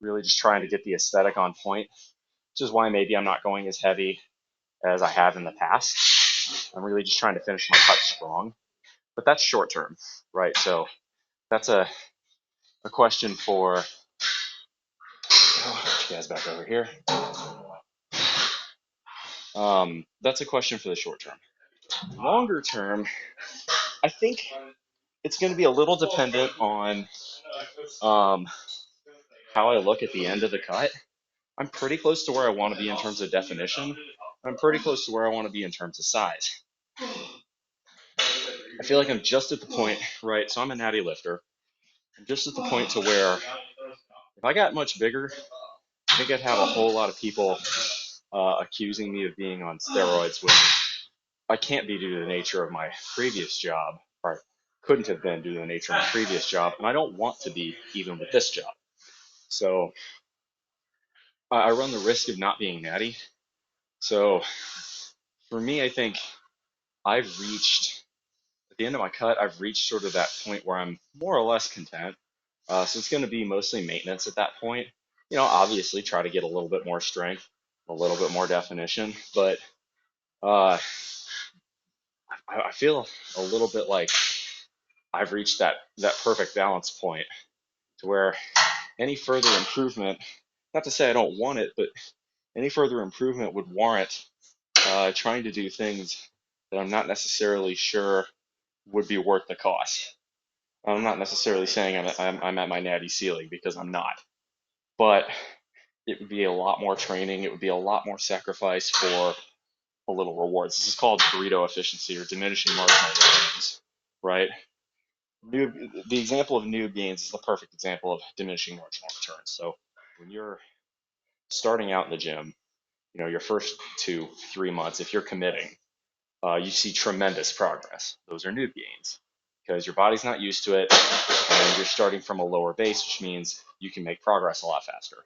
really just trying to get the aesthetic on point, which is why maybe I'm not going as heavy as I have in the past. I'm really just trying to finish my cut strong, but that's short term, right? So that's a question for, oh, you guys back over here. That's a question for the short term. Longer term, I think it's going to be a little dependent on how I look at the end of the cut. I'm pretty close to where I want to be in terms of definition. I'm pretty close to where I want to be in terms of size. I feel like I'm just at the point, right? So I'm a natty lifter. I'm just at the point to where if I got much bigger, I think I'd have a whole lot of people accusing me of being on steroids when I can't be due to the nature of my previous job, or couldn't have been due to the nature of my previous job, and I don't want to be even with this job. So I run the risk of not being natty. So for me, I think I've reached, at the end of my cut, I've reached sort of that point where I'm more or less content. So it's going to be mostly maintenance at that point. You know, obviously try to get a little bit more strength, a little bit more definition, but I feel a little bit like I've reached that perfect balance point to where any further improvement, not to say I don't want it, but any further improvement would warrant trying to do things that I'm not necessarily sure would be worth the cost. I'm not necessarily saying I'm at my natty ceiling, because I'm not, but it would be a lot more training. It would be a lot more sacrifice for a little rewards. This is called burrito efficiency, or diminishing marginal returns, right? The example of noob gains is the perfect example of diminishing marginal returns. So when you're starting out in the gym, you know, your first 2-3 months, if you're committing, you see tremendous progress. Those are noob gains because your body's not used to it and you're starting from a lower base, which means you can make progress a lot faster.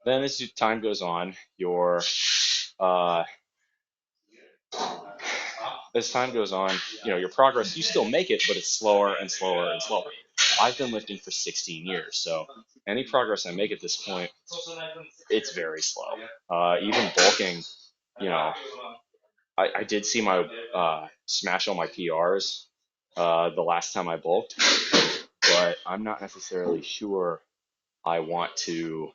Then as time goes on, you know, your progress, you still make it, but it's slower and slower and slower. I've been lifting for 16 years, so any progress I make at this point, it's very slow. Even bulking, you know, I did see my smash all my PRs the last time I bulked, but I'm not necessarily sure I want to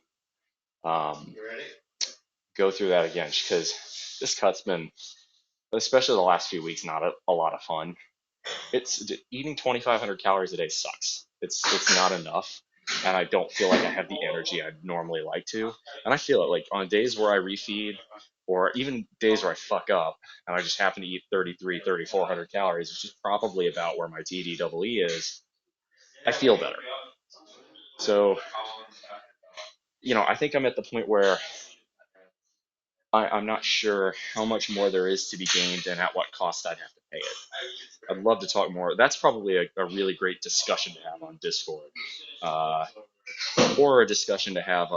go through that again, because this cut's been, especially the last few weeks, not a lot of fun. It's eating 2,500 calories a day sucks. It's not enough, and I don't feel like I have the energy I'd normally like to. And I feel it like on days where I refeed, or even days where I fuck up and I just happen to eat 3,400 calories, which is probably about where my TDEE is. I feel better. So, you know, I think I'm at the point where I'm not sure how much more there is to be gained and at what cost I'd have to pay it. I'd love to talk more. That's probably a really great discussion to have on Discord, or a discussion to have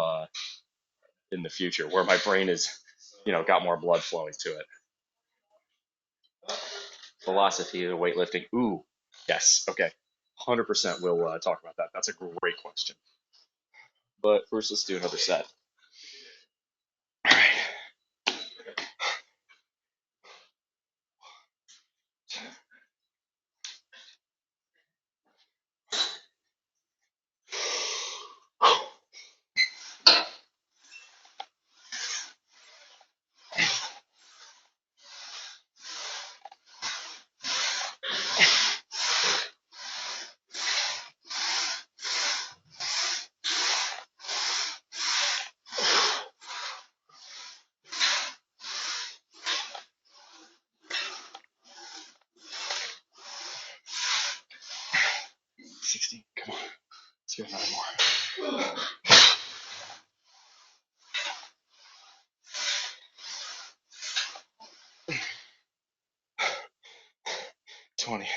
in the future where my brain is, you know, got more blood flowing to it. Philosophy of weightlifting. Ooh, yes. Okay. 100% we'll talk about that. That's a great question. But first, let's do another set. All right. 16. Come on. Let's do another more. 20.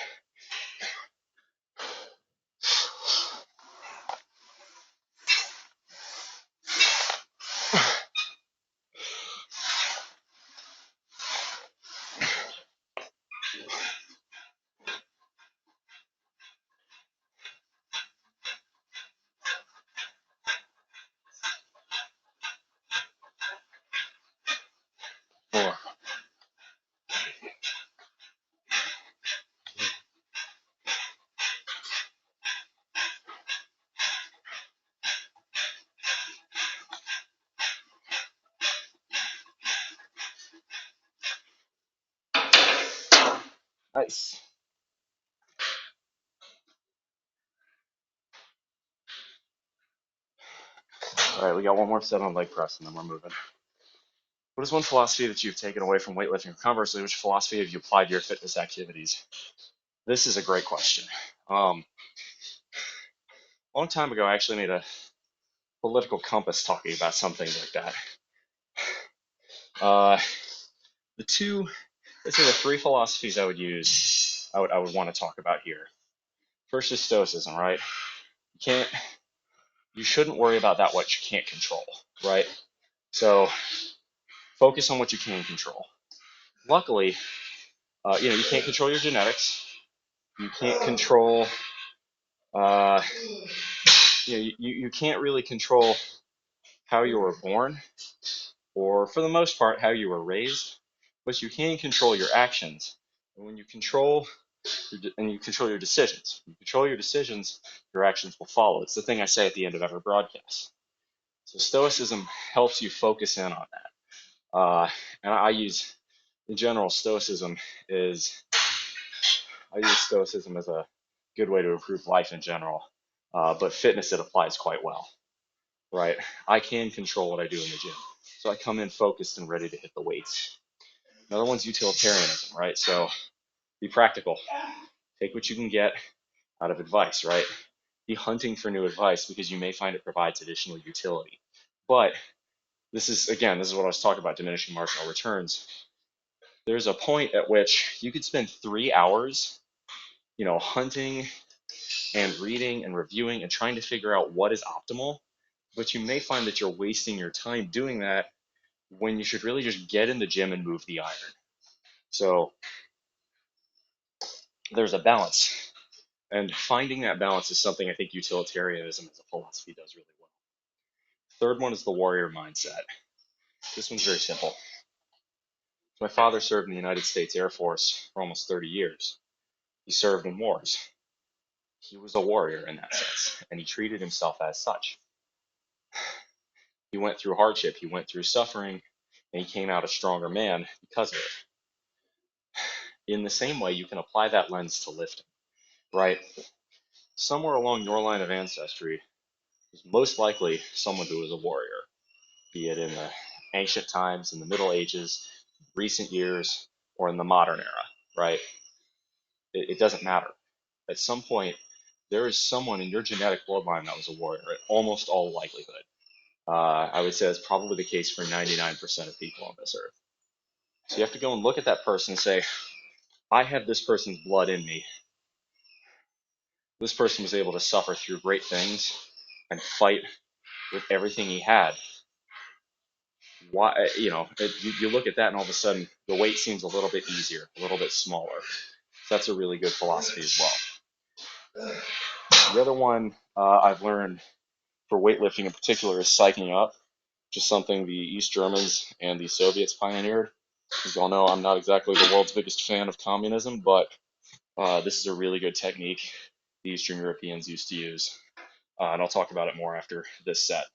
4. Nice. All right, we got one more set on leg press, and then we're moving. What is one philosophy that you've taken away from weightlifting? Or conversely, which philosophy have you applied to your fitness activities? This is a great question. A long time ago, I actually made a political compass talking about something like that. Let's say the 3 philosophies I would use, I would want to talk about here. First is Stoicism, right? You shouldn't worry about that what you can't control, right? So focus on what you can control. Luckily, you can't control your genetics. You can't control, you can't really control how you were born, or for the most part, how you were raised, but you can control your actions. And when you control your decisions, your actions will follow. It's the thing I say at the end of every broadcast. So Stoicism helps you focus in on that. And I use, in general, Stoicism as a good way to improve life in general. But fitness, it applies quite well, right? I can control what I do in the gym. So I come in focused and ready to hit the weights. Another one's utilitarianism, right? So be practical. Take what you can get out of advice, right? Be hunting for new advice because you may find it provides additional utility. But this is what I was talking about, diminishing marginal returns. There's a point at which you could spend 3 hours, hunting and reading and reviewing and trying to figure out what is optimal, but you may find that you're wasting your time doing that when you should really just get in the gym and move the iron. So there's a balance, and finding that balance is something I think utilitarianism as a philosophy does really well. Third one is the warrior mindset. This one's very simple. My father served in the United States Air Force for almost 30 years. He served in wars. He was a warrior in that sense, and he treated himself as such. He went through hardship, he went through suffering, and he came out a stronger man because of it. In the same way, you can apply that lens to lifting, right? Somewhere along your line of ancestry is most likely someone who was a warrior, be it in the ancient times, in the Middle Ages, recent years, or in the modern era, right? It doesn't matter. At some point, there is someone in your genetic bloodline that was a warrior, at almost all likelihood. I would say that's probably the case for 99% of people on this earth. So you have to go and look at that person and say, I have this person's blood in me. This person was able to suffer through great things and fight with everything he had. Why, you look at that and all of a sudden the weight seems a little bit easier, a little bit smaller. So that's a really good philosophy as well. The other one I've learned for weightlifting in particular is psyching up, which is something the East Germans and the Soviets pioneered. As you all know, I'm not exactly the world's biggest fan of communism, but this is a really good technique the Eastern Europeans used to use. And I'll talk about it more after this set.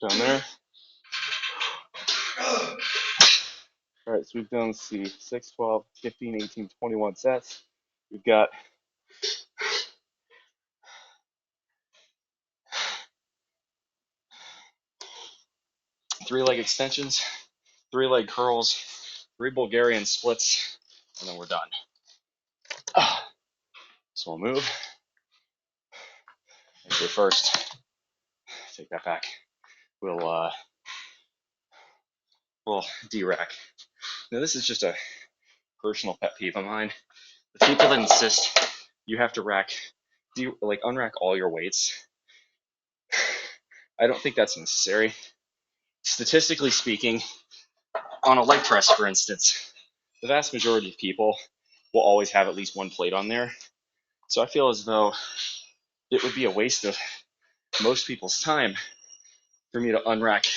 down there. All right, so we've done, let's see, 6, 12, 15, 18, 21 sets. We've got 3 leg extensions, 3 leg curls, 3 Bulgarian splits, and then we're done. So we'll move. Okay, first, take that back. We'll de-rack. Now this is just a personal pet peeve of mine. The people that insist you have to unrack all your weights. I don't think that's necessary. Statistically speaking, on a leg press, for instance, the vast majority of people will always have at least one plate on there. So I feel as though it would be a waste of most people's time for me to unrack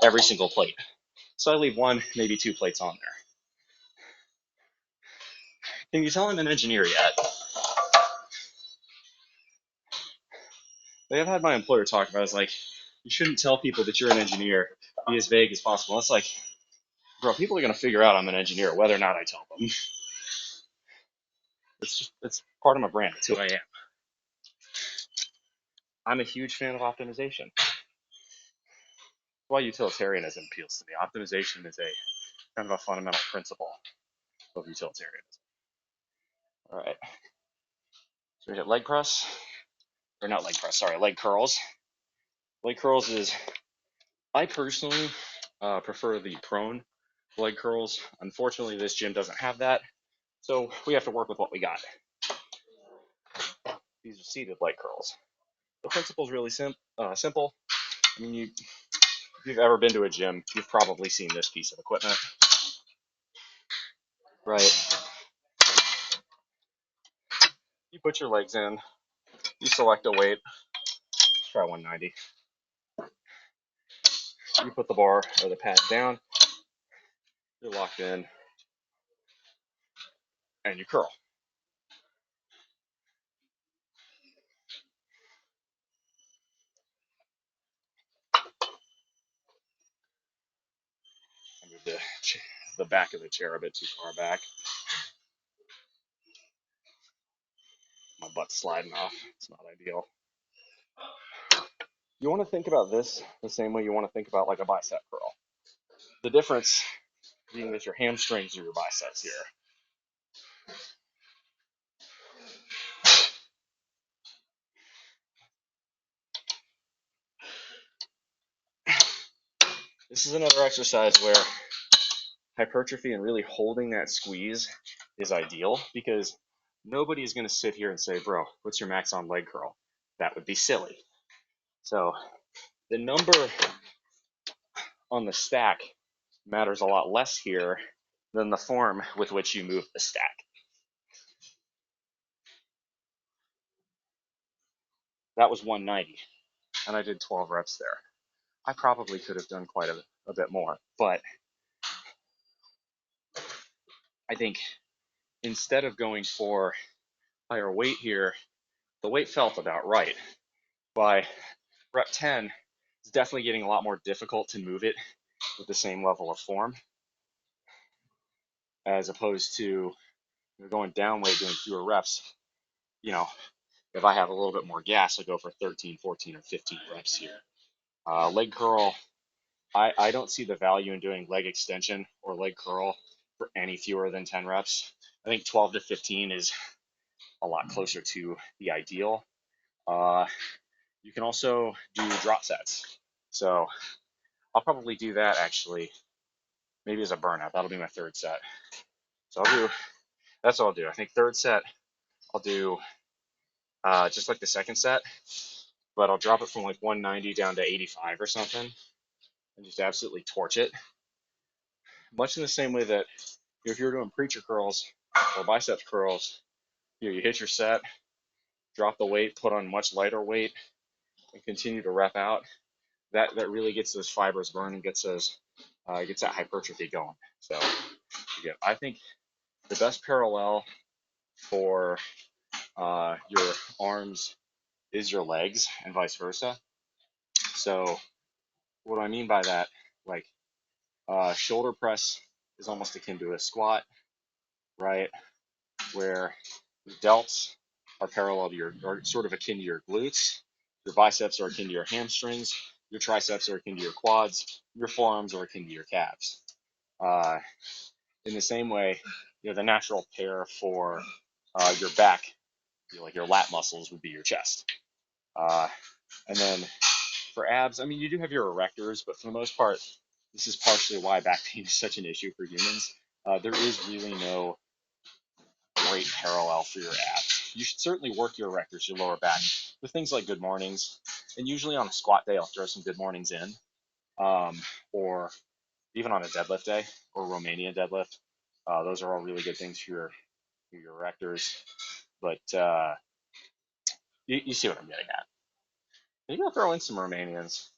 every single plate. So I leave 1, maybe 2 plates on there. Can you tell I'm an engineer yet? I've had my employer talk about it. It's like, you shouldn't tell people that you're an engineer. Be as vague as possible. It's like, bro, people are going to figure out I'm an engineer whether or not I tell them. It's part of my brand. It's who I am. I'm a huge fan of optimization. That's why utilitarianism appeals to me. Optimization is a kind of a fundamental principle of utilitarianism. All right. So we have leg press, or not leg press, sorry, leg curls. Leg curls is, I personally prefer the prone leg curls. Unfortunately, this gym doesn't have that, so we have to work with what we got. These are seated leg curls. The principle is really simple. I mean, if you've ever been to a gym, you've probably seen this piece of equipment, right? You put your legs in, you select a weight, let's try 190. You put the bar or the pad down, you're locked in, and you curl. I moved the back of the chair a bit too far back. My butt's sliding off. It's not ideal. You want to think about this the same way you want to think about like a bicep curl. The difference being that your hamstrings are your biceps here. This is another exercise where hypertrophy and really holding that squeeze is ideal, because nobody is going to sit here and say, bro, what's your max on leg curl? That would be silly. So the number on the stack matters a lot less here than the form with which you move the stack. That was 190, and I did 12 reps there. I probably could have done quite a bit more, but I think instead of going for higher weight here, the weight felt about right. By rep 10, it's definitely getting a lot more difficult to move it with the same level of form, as opposed to going down weight, doing fewer reps. You know, if I have a little bit more gas, I go for 13, 14, or 15 reps here. Leg curl, I don't see the value in doing leg extension or leg curl for any fewer than 10 reps. I think 12 to 15 is a lot closer to the ideal. You can also do drop sets. So I'll probably do that actually, maybe as a burnout. That'll be my 3rd set. So that's what I'll do. I think 3rd set, I'll do just like the 2nd set, but I'll drop it from like 190 down to 85 or something and just absolutely torch it. Much in the same way that if you're doing preacher curls or biceps curls, you hit your set, drop the weight, put on much lighter weight, and continue to rep out. That really gets those fibers burning, gets that hypertrophy going. So again, I think the best parallel for your arms is your legs, and vice versa. So what I mean by that, like shoulder press is almost akin to a squat, right? Where the delts are parallel to or sort of akin to your glutes. Your biceps are akin to your hamstrings. Your triceps are akin to your quads. Your forearms are akin to your calves. Uh, in the same way, the natural pair for your back, like your lat muscles, would be your chest. And then for abs, I mean, you do have your erectors, but for the most part, this is partially why back pain is such an issue for humans. There is really no great parallel for your abs. You should certainly work your erectors, your lower back, with things like good mornings. And usually on a squat day, I'll throw some good mornings in, or even on a deadlift day or Romanian deadlift. Those are all really good things for your erectors. But you see what I'm getting at. Maybe I'll throw in some Romanians.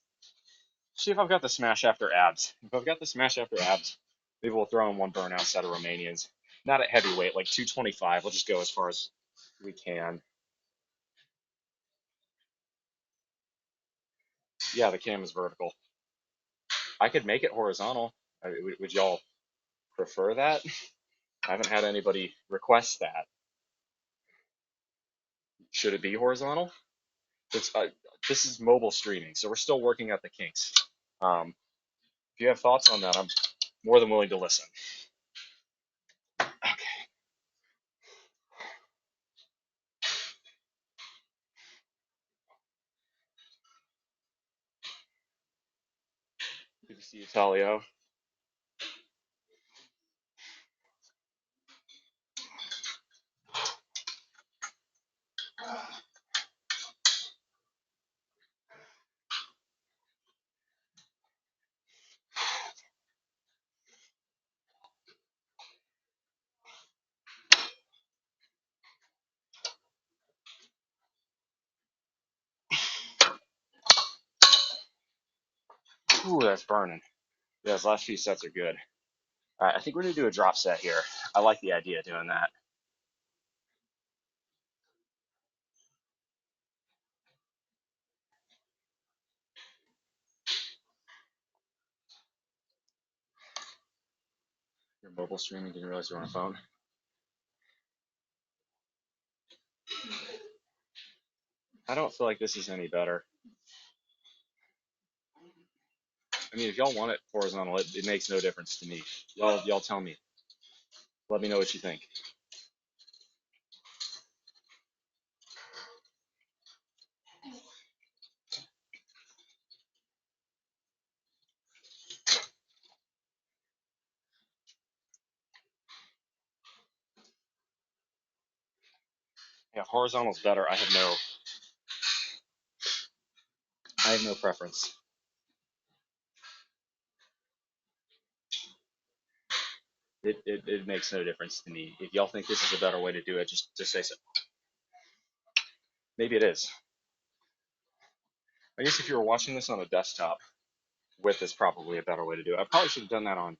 See if I've got the smash after abs. If I've got the smash after abs, maybe we'll throw in one burnout set of Romanians. Not at heavyweight, like 225. We'll just go as far as we can. Yeah, the cam is vertical. I could make it horizontal. Would y'all prefer that? I haven't had anybody request that. Should it be horizontal? It's this is mobile streaming, so we're still working out the kinks. If you have thoughts on that, I'm more than willing to listen. Okay. Good to see you, Talio. Ooh, that's burning. Yeah, those last few sets are good. All right, I think we're gonna do a drop set here. I like the idea of doing that. Your mobile streaming, didn't realize you're on a phone. I don't feel like this is any better. I mean, if y'all want it horizontal, it makes no difference to me. Y'all tell me. Let me know what you think. Yeah, horizontal's better. I have no preference. It makes no difference to me. If y'all think this is a better way to do it, just say so. Maybe it is. I guess if you were watching this on a desktop, width is probably a better way to do it. I probably should have done that on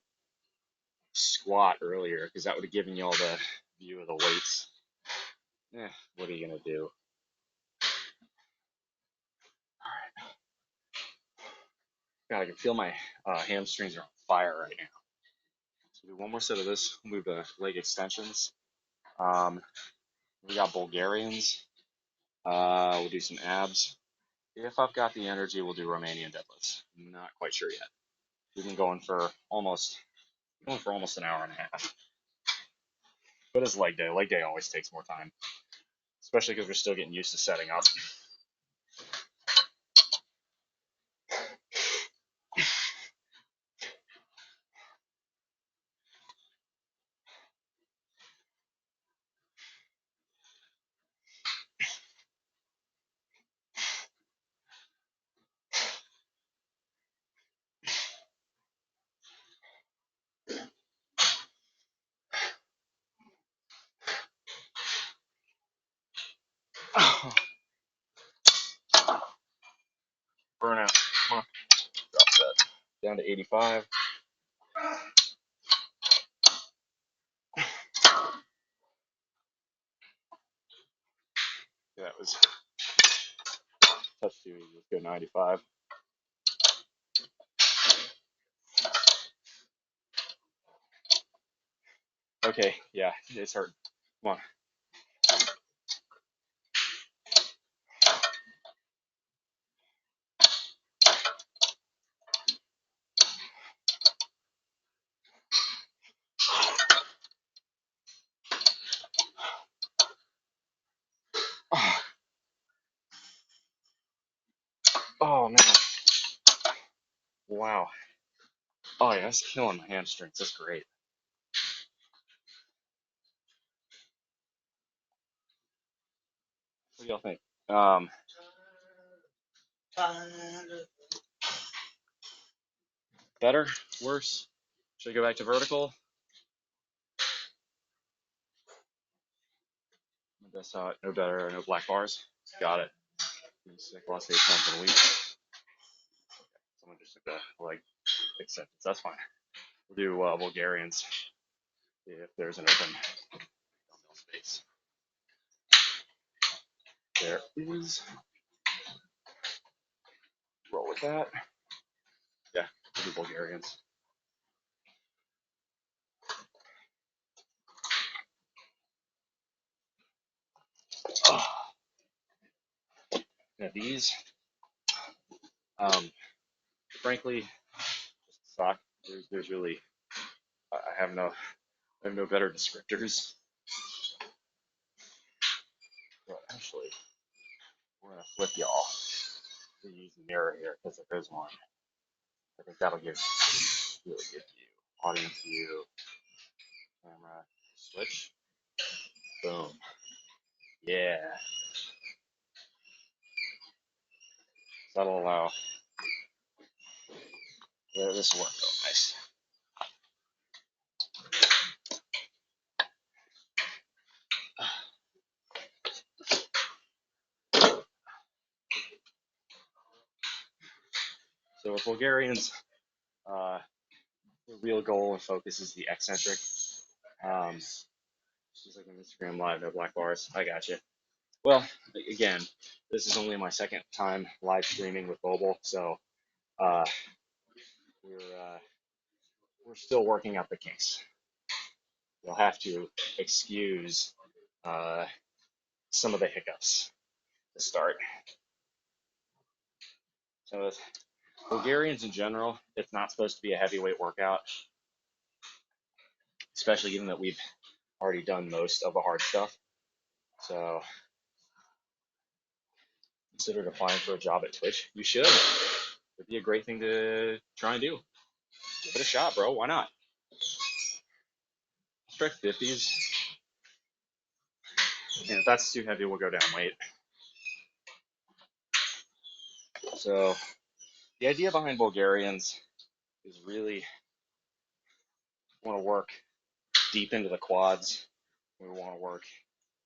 squat earlier because that would have given y'all the view of the weights. What are you gonna do? God, I can feel my hamstrings are on fire right now. So do one more set of this. We'll move to leg extensions. We got Bulgarians. We'll do some abs. If I've got the energy, we'll do Romanian deadlifts. I'm not quite sure yet. We've been going for almost an hour and a half. But it's leg day. Leg day always takes more time, especially because we're still getting used to setting up. Burnout. Come on. Drop set. Down to 85. Yeah, that was touch too easy. Let's go 95. Okay, yeah, it's hurting. Come on. Oh, oh man. Wow. Oh yeah, that's killing my hamstrings. That's great. What do y'all think? Better? Worse? Should I go back to vertical? That's not no better, no black bars. Got it. Sick, lost 8 pounds in a week. Someone just took the leg acceptance. That's fine. We'll do Bulgarians if there's an open dumbbell space. There is. Roll with that. Yeah, we'll do Bulgarians. Oh. Now these, frankly, just suck. There's really, I have no better descriptors. But actually, we're gonna flip y'all to use the mirror here because there is one. I think that'll give really good view, audience view, camera, switch, boom, yeah. So that'll allow this will work real nice. So with Bulgarians, the real goal and focus is the eccentric. She's like on Instagram Live, no black bars. I got you. Well, again, this is only my second time live streaming with mobile, so uh, we're still working out the kinks. You'll have to excuse uh, some of the hiccups to start. So with Bulgarians in general, it's not supposed to be a heavyweight workout, especially given that we've already done most of the hard stuff. So considered applying for a job at Twitch. You should. It'd be a great thing to try and do. Give it a shot, bro. Why not? Stretch 50s. And if that's too heavy, we'll go down weight. So the idea behind Bulgarians is really want to work deep into the quads. We want to work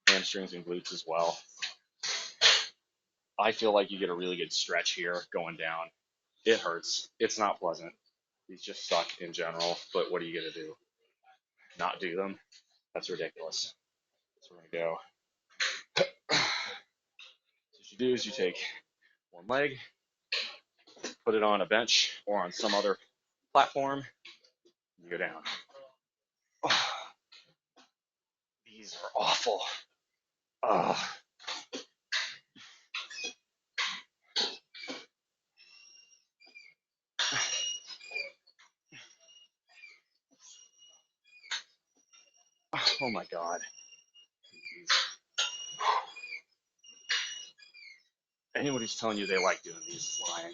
hamstrings and glutes as well. I feel like you get a really good stretch here going down. It hurts. It's not pleasant. These just suck in general, but what are you going to do? Not do them? That's ridiculous. So we're going to go. So what you do is you take one leg, put it on a bench or on some other platform, and you go down. Oh, these are awful. Oh. Oh my God. Anyone who's telling you they like doing these is lying.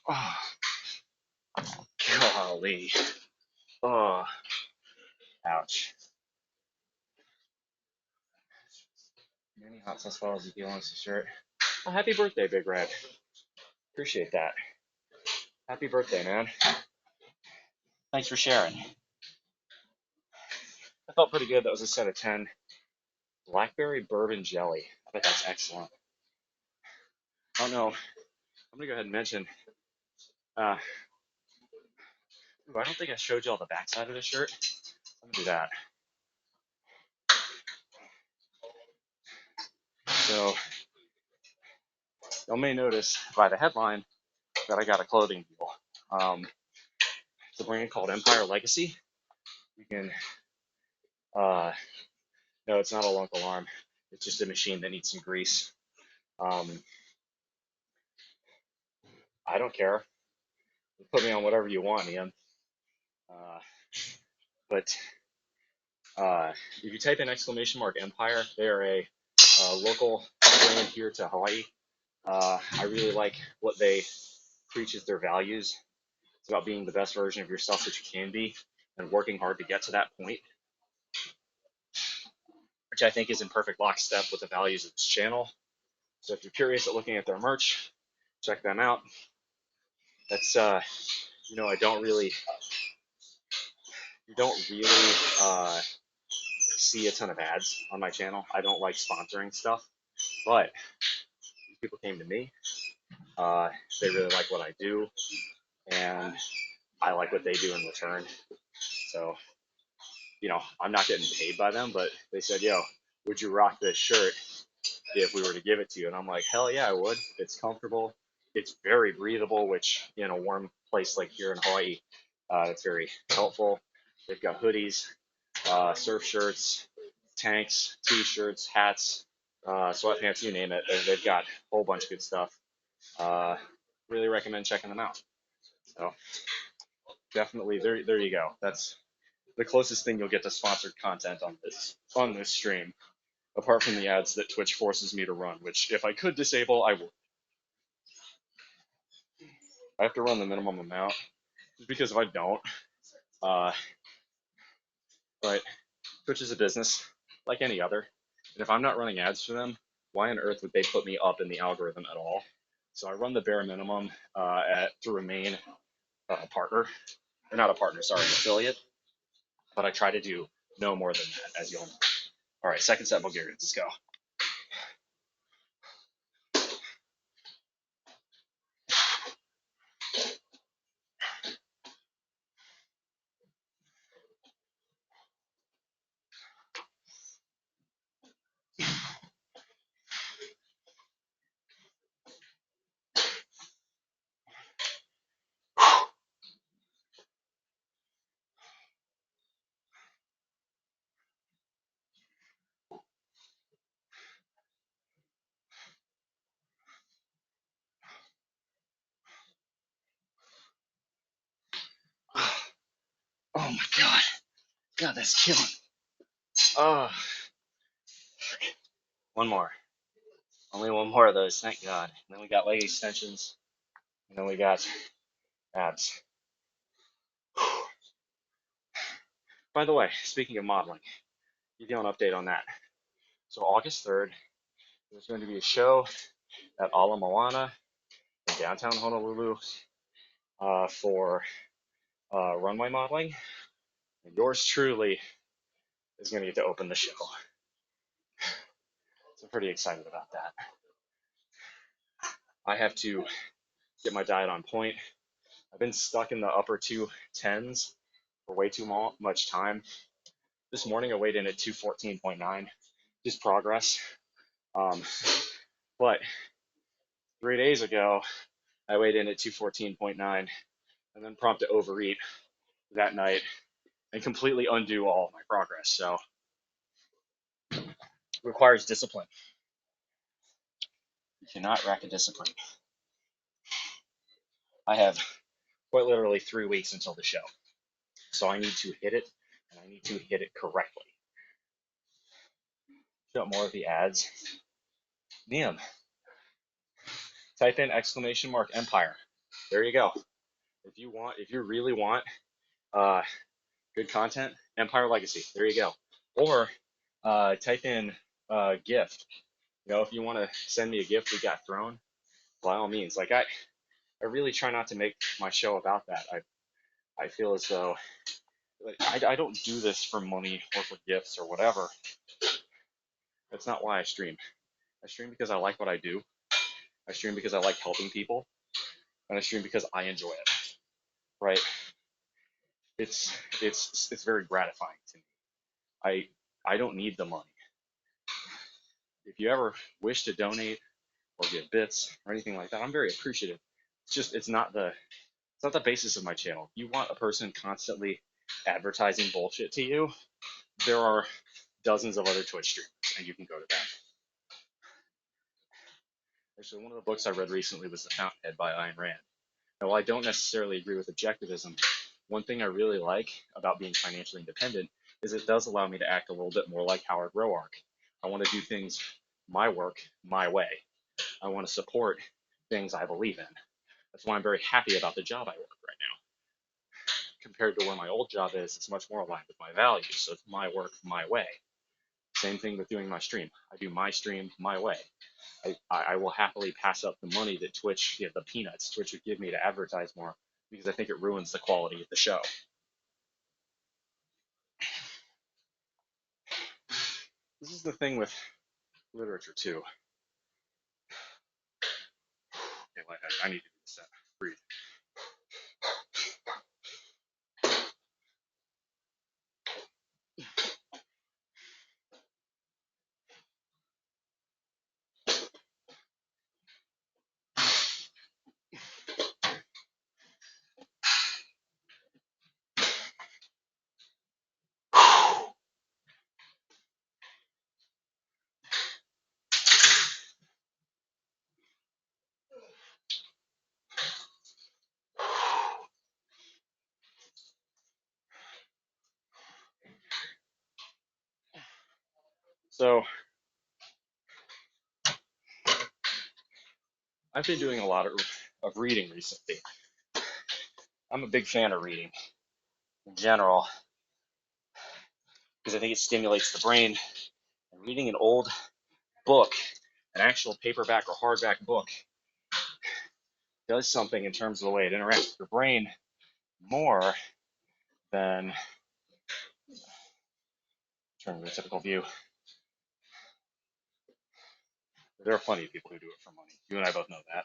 Oh, golly. Oh, ouch. Many hot sauce bottles you feel on this shirt. Oh, happy birthday, Big Red. Appreciate that. Happy birthday, man. Thanks for sharing. I felt pretty good. That was a set of 10. Blackberry bourbon jelly. I bet that's excellent. Oh no. I'm gonna go ahead and mention. Ooh, I don't think I showed you all the backside of the shirt. Let me do that. So you may notice by the headline that I got a clothing deal. It's a brand called Empire Legacy. You can, no, it's not a lunk alarm. It's just a machine that needs some grease. I don't care. Put me on whatever you want, Ian. But if you type in !Empire, they are a local brand here to Hawaii. I really like what they preach as their values. It's about being the best version of yourself that you can be and working hard to get to that point, which I think is in perfect lockstep with the values of this channel. So if you're curious at looking at their merch, check them out. That's you know, you don't really see a ton of ads on my channel. I don't like sponsoring stuff, but people came to me. They really like what I do, and I like what they do in return. So, you know, I'm not getting paid by them, but they said, yo, would you rock this shirt if we were to give it to you? And I'm like, hell yeah, I would. It's comfortable. It's very breathable, which in a warm place like here in Hawaii, it's very helpful. They've got hoodies, surf shirts, tanks, t-shirts, hats, sweatpants, you name it. They've got a whole bunch of good stuff. Really recommend checking them out. So definitely, there you go. That's the closest thing you'll get to sponsored content on this stream, apart from the ads that Twitch forces me to run, which if I could disable, I would. I have to run the minimum amount, just because if I don't, but Twitch is a business like any other, and if I'm not running ads for them, why on earth would they put me up in the algorithm at all? So I run the bare minimum to remain a partner, or not a partner, sorry, an affiliate, but I try to do no more than that, as you'll know. All right, second set Bulgarians, let's go. Oh my God. God, that's killing. Oh, one more. Only one more of those, thank God. And then we got leg extensions, and then we got abs. By the way, speaking of modeling, give you an update on that. So August 3rd, there's going to be a show at Ala Moana in downtown Honolulu for runway modeling. And yours truly is going to get to open the show. So I'm pretty excited about that. I have to get my diet on point. I've been stuck in the upper 210s for way too much time. This morning I weighed in at 214.9, just progress. But 3 days ago I weighed in at 214.9 and then prompt to overeat that night and completely undo all of my progress. So it requires discipline. You cannot rack a discipline. I have quite literally 3 weeks until the show. So I need to hit it, and I need to hit it correctly. Show up more of the ads. Niam. Type in !Empire. There you go. If you really want good content, Empire Legacy. There you go. Or type in gift. You know, if you want to send me a gift we got thrown, by all means. Like I really try not to make my show about that. I feel as though I don't do this for money or for gifts or whatever. That's not why I stream. I stream because I like what I do. I stream because I like helping people, and I stream because I enjoy it. Right? It's very gratifying to me. I don't need the money. If you ever wish to donate or get bits or anything like that. I'm very appreciative. It's not the basis of my channel. You want a person constantly advertising bullshit to you? There are dozens of other Twitch streamers, and you can go to them. Actually, one of the books I read recently was The Fountainhead by Ayn Rand. Now, while I don't necessarily agree with objectivism, one thing I really like about being financially independent is it does allow me to act a little bit more like Howard Roark. I want to do things, my work, my way. I want to support things I believe in. That's why I'm very happy about the job I work right now. Compared to where my old job is, it's much more aligned with my values. So it's my work, my way. Same thing with doing my stream. I do my stream my way. I will happily pass up the money that Twitch, the peanuts Twitch would give me to advertise more, because I think it ruins the quality of the show. This is the thing with literature too. Okay, I need to do this. Breathe. So I've been doing a lot of reading recently. I'm a big fan of reading in general because I think it stimulates the brain. And reading an old book, an actual paperback or hardback book, does something in terms of the way it interacts with your brain more than turning to a typical view. There are plenty of people who do it for money. You and I both know that.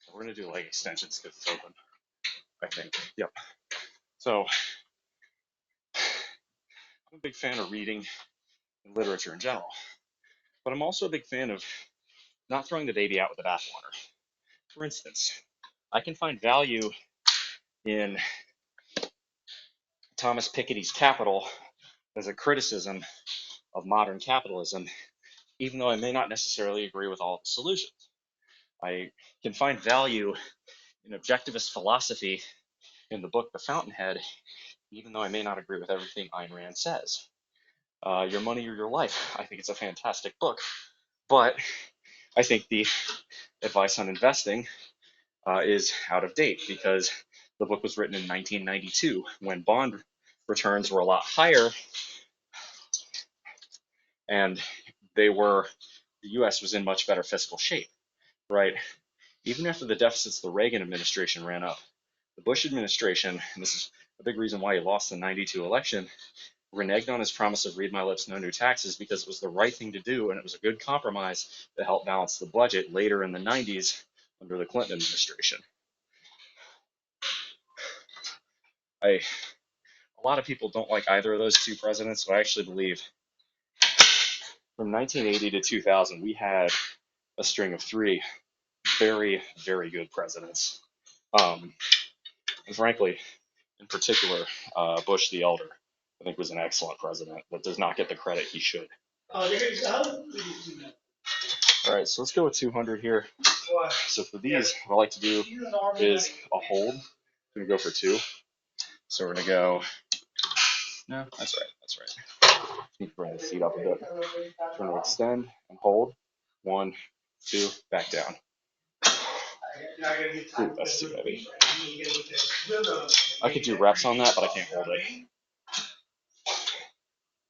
So we're going to do leg extensions because it's open, I think. Yep. So I'm a big fan of reading and literature in general, but I'm also a big fan of not throwing the baby out with the bathwater. For instance, I can find value in Thomas Piketty's Capital as a criticism of modern capitalism, even though I may not necessarily agree with all of the solutions. I can find value in objectivist philosophy in the book The Fountainhead, even though I may not agree with everything Ayn Rand says. Your Money or Your Life, I think it's a fantastic book, but I think the advice on investing is out of date because the book was written in 1992 when bond returns were a lot higher and the US was in much better fiscal shape, right? Even after the deficits the Reagan administration ran up, the Bush administration, and this is a big reason why he lost the 92 election, reneged on his promise of read my lips, no new taxes, because it was the right thing to do and it was a good compromise that helped balance the budget later in the 90s under the Clinton administration. A lot of people don't like either of those two presidents, but I actually believe from 1980 to 2000, we had a string of three very, very good presidents. And frankly, in particular, Bush the Elder, I think was an excellent president, but does not get the credit he should. All right, so let's go with 200 here. So for these, what I like to do is a hold. I'm going to go for two. So we're going to go, no, that's right. Need to bring the seat up a bit. We're going to extend and hold. 1, 2, back down. Ooh, that's too heavy. I could do reps on that, but I can't hold it.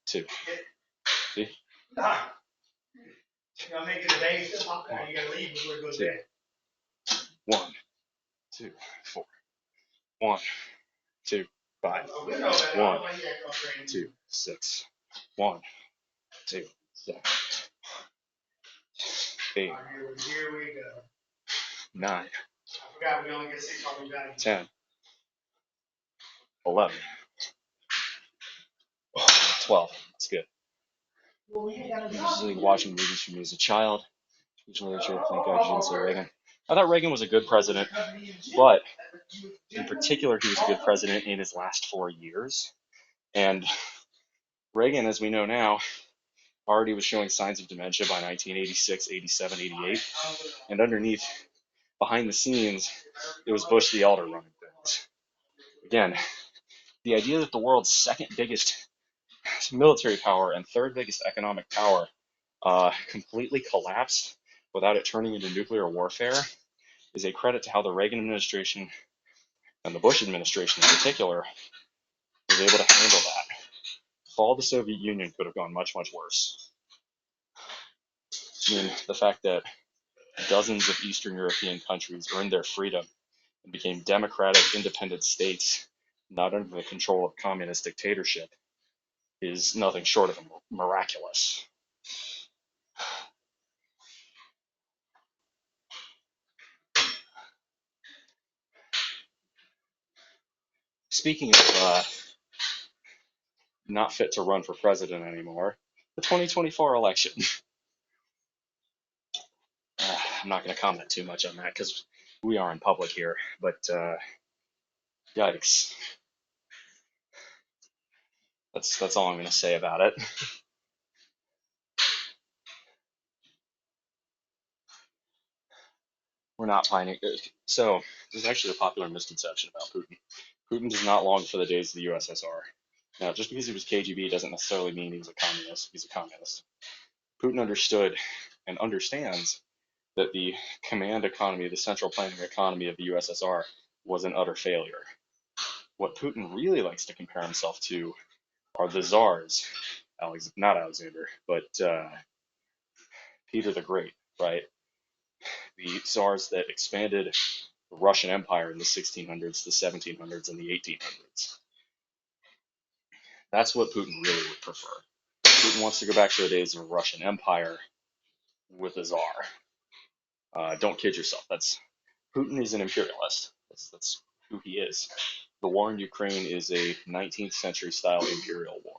2. See? 1, 2, 4. 1, 2, 5. 1, 2, 6. 1, 2, 7. 8. 9. 10. 11. 12. That's good. Usually watching movies from me as a child. Usually I should think I shouldn't say Reagan. I thought Reagan was a good president, but in particular, he was a good president in his last 4 years. And Reagan, as we know now, already was showing signs of dementia by 1986, 87, 88. And underneath, behind the scenes, it was Bush the elder running things. Again, the idea that the world's second biggest military power and third biggest economic power completely collapsed without it turning into nuclear warfare is a credit to how the Reagan administration and the Bush administration in particular was able to handle that. Fall of the Soviet Union could have gone much, much worse. I mean, the fact that dozens of Eastern European countries earned their freedom and became democratic, independent states, not under the control of communist dictatorship, is nothing short of miraculous. Speaking of not fit to run for president anymore, the 2024 election. I'm not going to comment too much on that because we are in public here, but yikes. That's all I'm going to say about it. We're not finding. So, there's actually a popular misconception about Putin. Putin does not long for the days of the USSR. Now, just because he was KGB doesn't necessarily mean he was a communist. He's a communist. Putin understood and understands that the command economy, the central planning economy of the USSR was an utter failure. What Putin really likes to compare himself to are the czars, not Alexander, but Peter the Great, right? The czars that expanded the Russian Empire in the 1600s, the 1700s, and the 1800s. That's what Putin really would prefer. Putin wants to go back to the days of a Russian Empire with a czar. Don't kid yourself. Putin is an imperialist. That's who he is. The war in Ukraine is a 19th century style imperial war.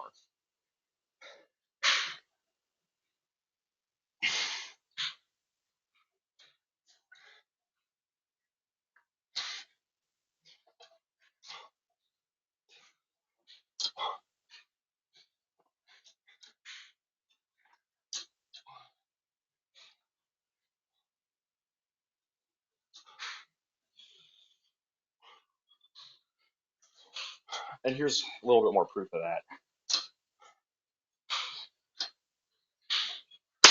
And here's a little bit more proof of that.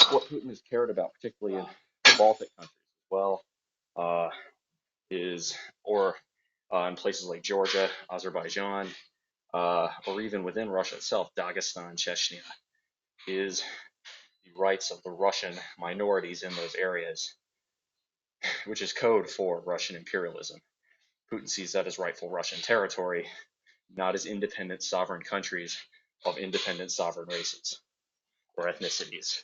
What Putin has cared about, particularly in the Baltic countries as well, uh, or in places like Georgia, Azerbaijan, or even within Russia itself, Dagestan, Chechnya, is the rights of the Russian minorities in those areas, which is code for Russian imperialism. Putin sees that as rightful Russian territory, not as independent sovereign countries of independent sovereign races or ethnicities.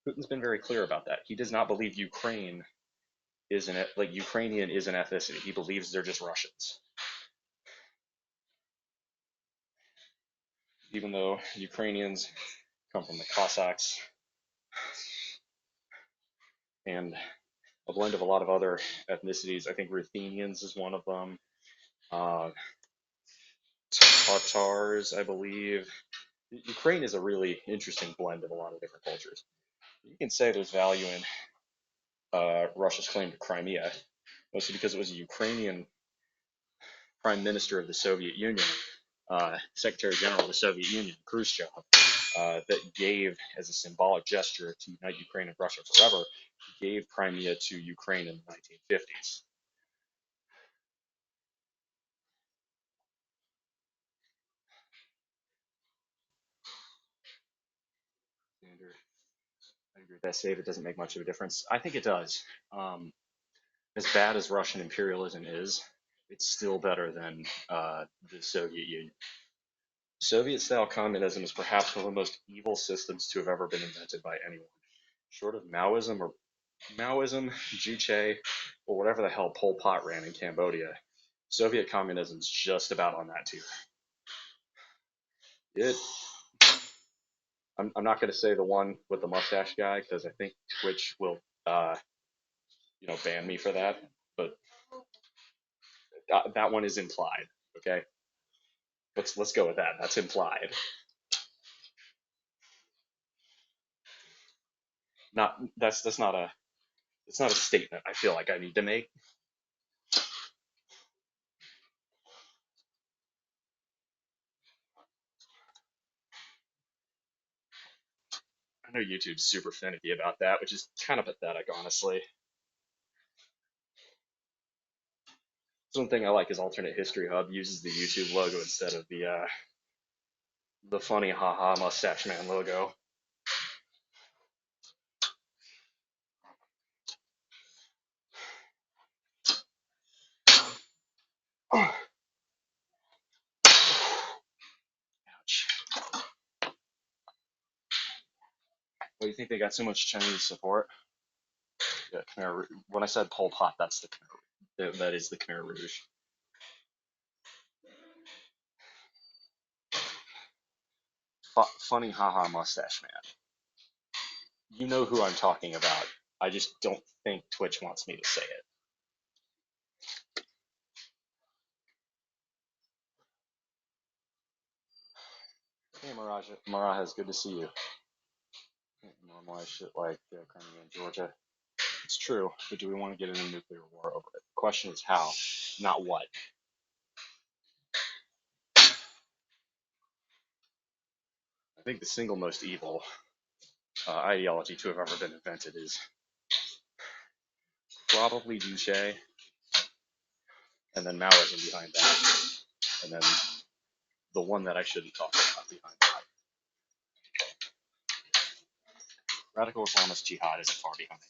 Putin's been very clear about that. He does not believe Ukrainian is an ethnicity. He believes they're just Russians. Even though Ukrainians come from the Cossacks and a blend of a lot of other ethnicities. I think Ruthenians is one of them. Tatars, I believe. Ukraine is a really interesting blend of a lot of different cultures. You can say there's value in Russia's claim to Crimea, mostly because it was a Ukrainian prime minister of the Soviet Union, Secretary General of the Soviet Union, Khrushchev, that gave, as a symbolic gesture to unite Ukraine and Russia forever, gave Crimea to Ukraine in the 1950s. I agree with that, Save. It doesn't make much of a difference. I think it does. As bad as Russian imperialism is, it's still better than the Soviet Union. Soviet-style communism is perhaps one of the most evil systems to have ever been invented by anyone. Short of Maoism, Juche, or whatever the hell Pol Pot ran in Cambodia, Soviet communism is just about on that tier. It I'm not going to say the one with the mustache guy because I think Twitch will, ban me for that. But that one is implied. Okay, let's go with that. That's implied. Not that's not a it's not a statement I feel like I need to make. I know YouTube's super finicky about that, which is kind of pathetic, honestly. One thing I like is Alternate History Hub uses the YouTube logo instead of the funny haha mustache man logo. Ouch. Well, you think they got so much Chinese support? Yeah, Khmer. When I said Pol Pot, that's the Khmer. That is the Khmer Rouge. Funny haha mustache man. You know who I'm talking about. I just don't think Twitch wants me to say it. Hey, Maraja, it's good to see you. Normalize shit like Crimea and Georgia. It's true, but do we want to get in a nuclear war over it? The question is how, not what. I think the single most evil ideology to have ever been invented is probably Duce, and then Maoism behind that, and then the one that I shouldn't talk about behind that. Radical Islamist jihad isn't far behind.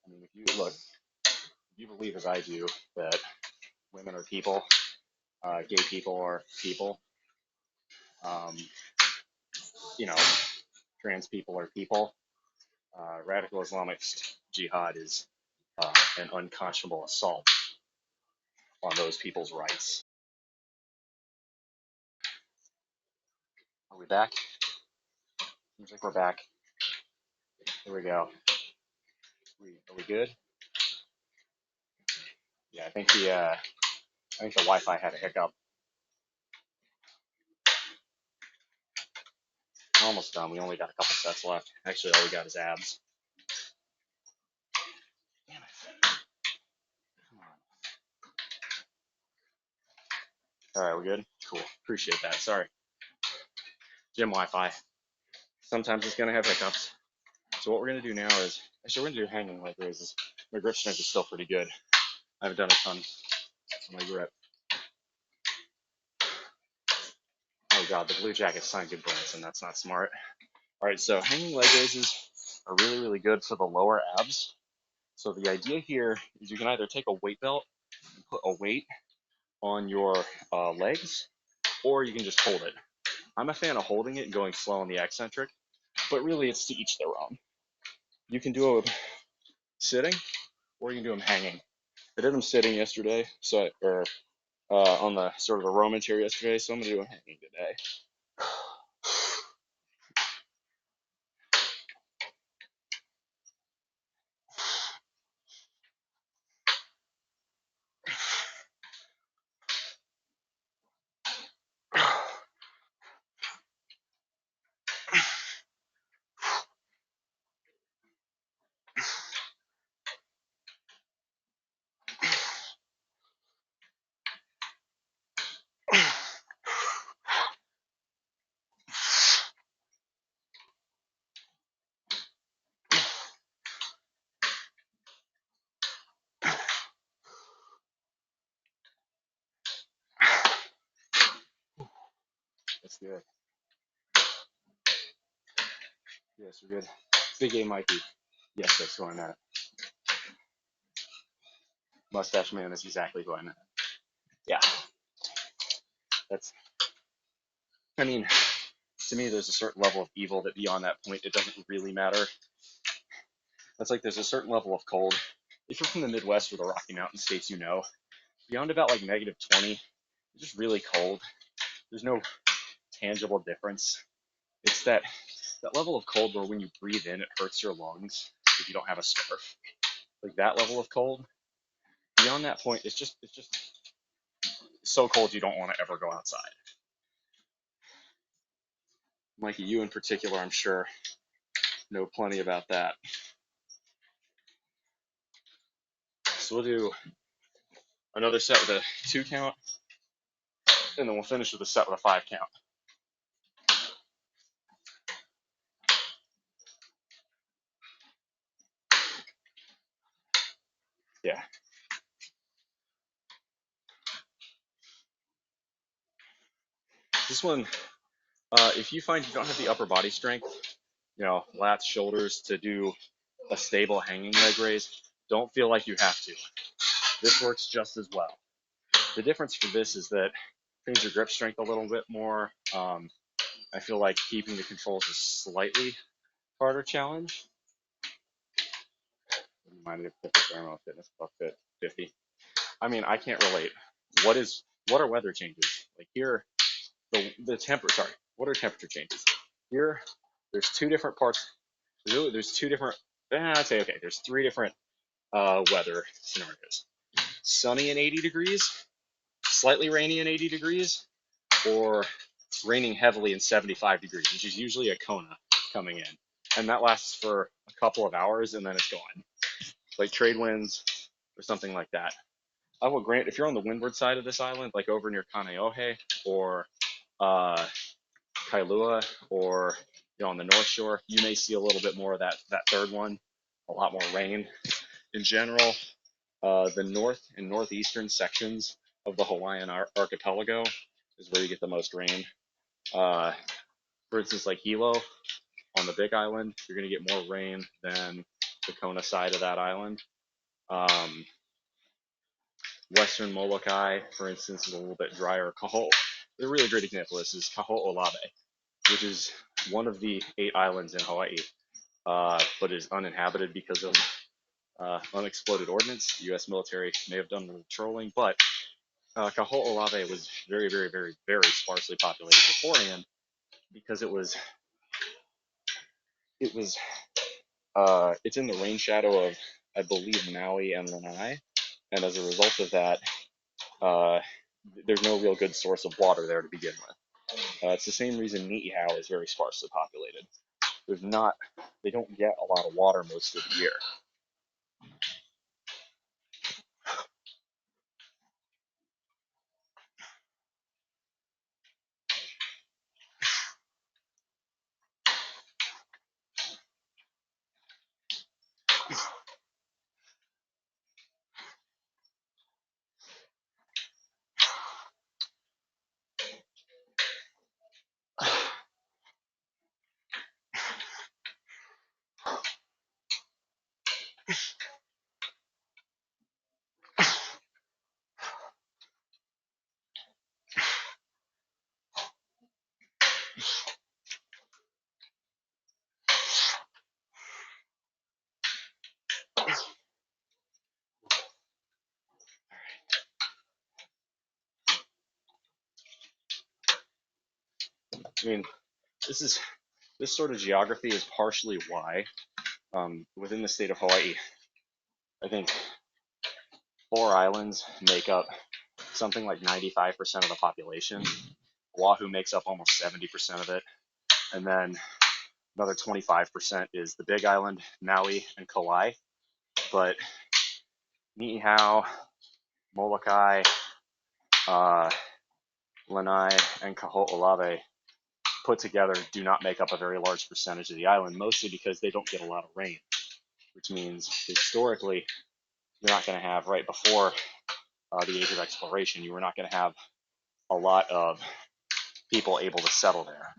I mean, if you believe as I do that women are people, gay people are people, um, you know, trans people are people, radical Islamist jihad is an unconscionable assault on those people's rights. Are we back? Seems like we're back. Here we go. Are we good? Yeah, I think the Wi-Fi had a hiccup. We're almost done. We only got a couple sets left. Actually, all we got is abs. Damn it. Come on. All right, we're good? Cool. Appreciate that. Sorry. Gym Wi-Fi. Sometimes it's going to have hiccups. So what we're going to do now is, actually, we're going to do hanging leg raises. My grip strength is still pretty good. I haven't done a ton on my grip. Oh god, the Blue Jackets signed good Branson. That's not smart. All right, so hanging leg raises are really, really good for the lower abs. So the idea here is you can either take a weight belt and put a weight on your legs, or you can just hold it. I'm a fan of holding it and going slow on the eccentric, but really it's to each their own. You can do them sitting, or you can do them hanging. I did them sitting yesterday, or on the sort of the Roman chair yesterday, so I'm gonna do them hanging today. That's good. Yes, we're good. Big A Mikey. Yes, that's who I meant. Mustache Man is exactly who I meant. Yeah. I mean, to me, there's a certain level of evil that beyond that point, it doesn't really matter. That's like there's a certain level of cold. If you're from the Midwest or the Rocky Mountain states, beyond about like -20, it's just really cold. there's no tangible difference. It's that level of cold where when you breathe in, it hurts your lungs if you don't have a scarf. Like that level of cold. Beyond that point, it's just so cold you don't want to ever go outside. Mikey, you in particular, I'm sure, know plenty about that. So we'll do another set with a 2 count, and then we'll finish with a set with a 5 count. Yeah. This one, if you find you don't have the upper body strength, lats, shoulders, to do a stable hanging leg raise, don't feel like you have to. This works just as well. The difference for this is that it trains your grip strength a little bit more. I feel like keeping the controls is slightly harder challenge. Remind me of Pacific Thermal Fitness Club Fit 50. I mean, I can't relate. What are weather changes? Like here, what are temperature changes? Here, there's 2 different parts. There's 2 different, I'd say, okay, there's 3 different weather scenarios. Sunny and 80 degrees, slightly rainy and 80 degrees, or raining heavily and 75 degrees, which is usually a Kona coming in. And that lasts for a couple of hours and then it's gone. Like trade winds or something like that. I will grant, if you're on the windward side of this island, like over near Kaneohe or Kailua, or on the North Shore, you may see a little bit more of that third one, a lot more rain. In general, the north and northeastern sections of the Hawaiian archipelago is where you get the most rain. For instance, like Hilo on the Big Island, you're going to get more rain than the Kona side of that island. Western Molokai, for instance, is a little bit drier. A really great example of this is Kaho'olawe, which is one of the 8 islands in Hawaii, but is uninhabited because of unexploded ordnance. The U.S. military may have done patrolling, but Kaho'olawe was very, very, very, very sparsely populated beforehand because it's in the rain shadow of, I believe, Maui and Lanai, and as a result of that, there's no real good source of water there to begin with. It's the same reason Ni'ihau is very sparsely populated. They don't get a lot of water most of the year. I mean, this sort of geography is partially why, within the state of Hawaii, I think 4 islands make up something like 95% of the population. Oahu makes up almost 70% of it, and then another 25% is the Big Island, Maui, and Kauai. But Ni'ihau, Molokai, Lanai, and Kaho'olawe put together do not make up a very large percentage of the island, mostly because they don't get a lot of rain, which means historically you're not going to have, right before the age of exploration, you were not going to have a lot of people able to settle there.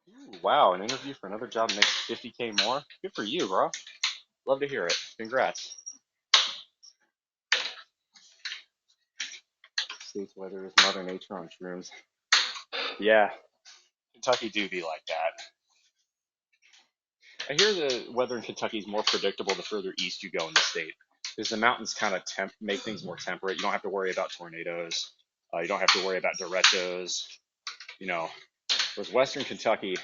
Ooh, wow, an interview for another job makes 50K more? Good for you, bro. Love to hear it. Congrats. State's weather is Mother Nature on shrooms. Yeah, Kentucky do be like that. I hear the weather in Kentucky is more predictable the further east you go in the state, because the mountains kind of make things more temperate. You don't have to worry about tornadoes. You don't have to worry about derechos. You know, whereas Western Kentucky,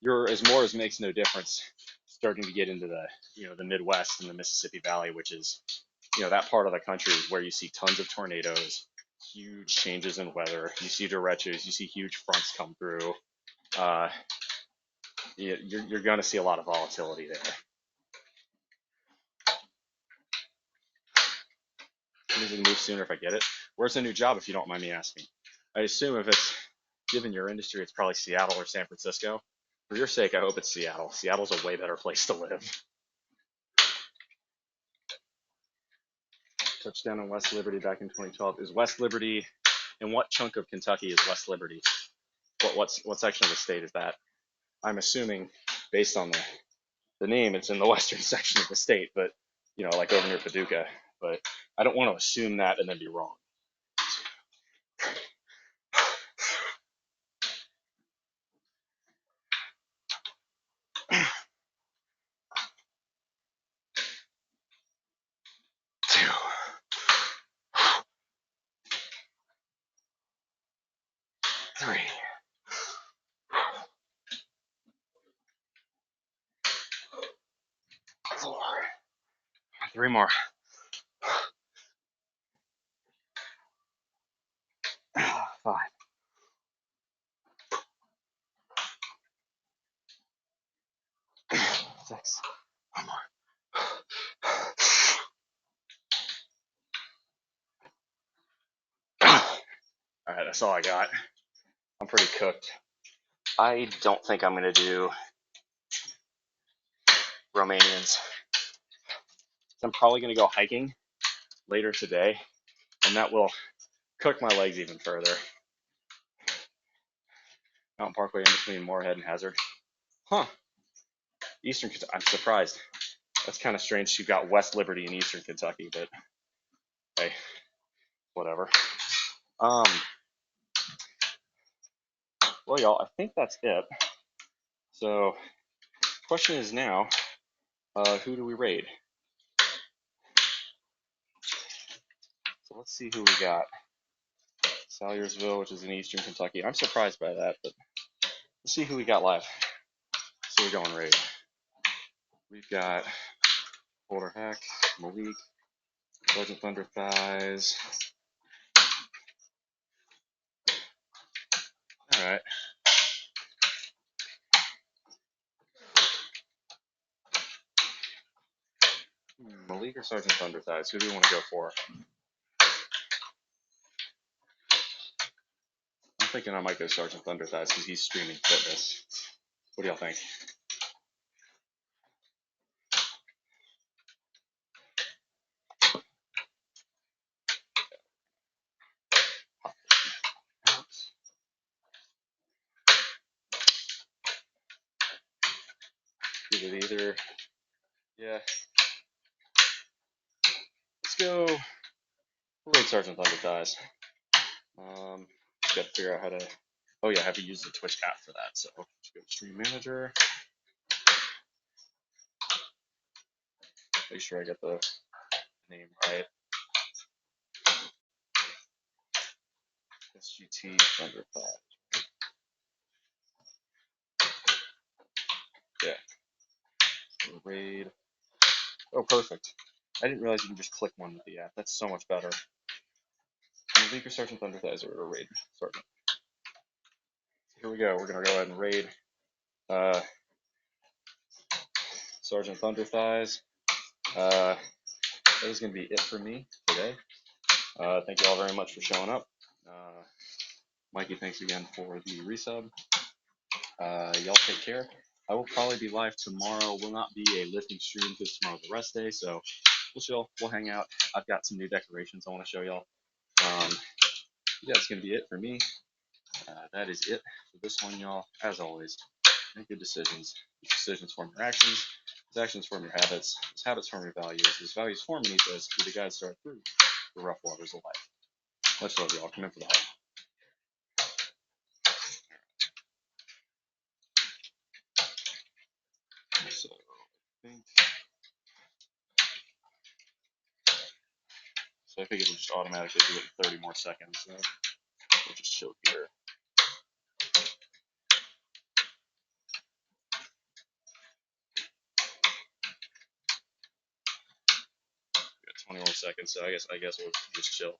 you're as more as makes no difference. Starting to get into the Midwest and the Mississippi Valley, which is that part of the country is where you see tons of tornadoes, huge changes in weather. You see derechos, you see huge fronts come through. Uh, you're going to see a lot of volatility there. Does it move sooner if I get it? Where's the new job, if you don't mind me asking? I assume if it's given your industry, it's probably Seattle or San Francisco. For your sake, I hope it's Seattle. Seattle's a way better place to live. Touchdown in West Liberty back in 2012. Is West Liberty, in what chunk of Kentucky is West Liberty? What section of the state is that? I'm assuming, based on the name, it's in the western section of the state, but like over near Paducah. But I don't want to assume that and then be wrong. Two, 3, 4, 3 more. 5. 6. 1 more. All right, that's all I got. I'm pretty cooked. I don't think I'm going to do Romanians. I'm probably going to go hiking later today, and that will cook my legs even further. Mountain Parkway in between Moorhead and Hazard. Huh. Eastern Kentucky. I'm surprised. That's kind of strange. You've got West Liberty in Eastern Kentucky, but hey, whatever. Well, y'all, I think that's it. So, question is now, who do we raid? So let's see who we got. Salyersville, which is in Eastern Kentucky. I'm surprised by that, but let's see who we got live. So we're going raid. We've got Boulder Hack, Malik, Sergeant Thunder Thighs. All right. Malik or Sergeant Thunder Thighs? Who do we want to go for? I'm thinking I might go Sergeant Thunder Thighs because he's streaming fitness. What do y'all think? Give it either. Yeah. Let's go. We'll raid Sergeant Thunder Thighs. Just got to figure out how to. Oh yeah, I have to use the Twitch app for that. So let's go to Stream Manager. Make sure I get the name right. SGT Thunder Thighs. Yeah. Raid. Oh, perfect. I didn't realize you can just click one with the app. That's so much better. Leaker Sergeant Thunder Thighs or raid Sergeant. Here we go. We're gonna go ahead and raid Sergeant Thunder Thighs. That is gonna be it for me today. Thank you all very much for showing up. Mikey, thanks again for the resub. Y'all take care. I will probably be live tomorrow. Will not be a lifting stream because tomorrow's a rest day, so we'll chill. We'll hang out. I've got some new decorations I want to show y'all. Yeah, that's gonna be it for me. That is it for this one, y'all. As always, make good decisions. These decisions form your actions. These actions form your habits. These habits form your values. These values form and each us be the guides start through the rough waters of life. Much love, y'all. Come in for the hug. So I think it'll just automatically do it in 30 more seconds. So we'll just chill here. We got 20 more seconds, so I guess we'll just chill.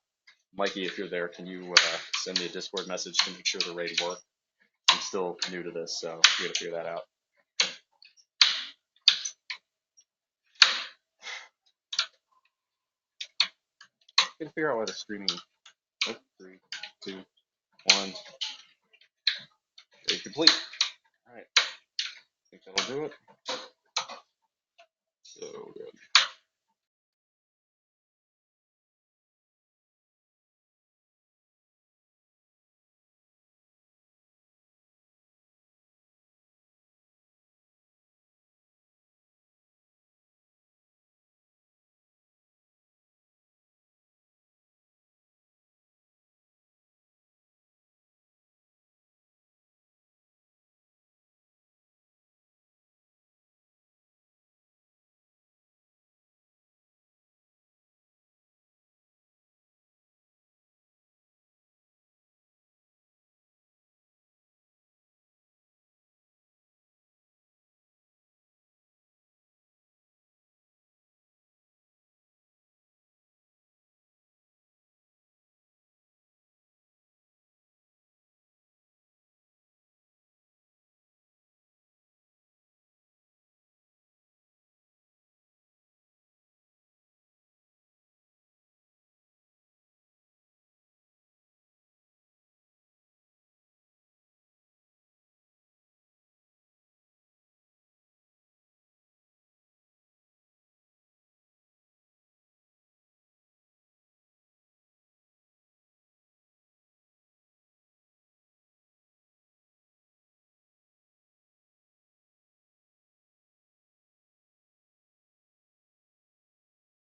Mikey, if you're there, can you send me a Discord message to make sure the raid works? I'm still new to this, so we gotta figure that out. Gotta figure out why the streaming. Oh, 3, 2, 1. Raid complete. All right, I think that'll do it.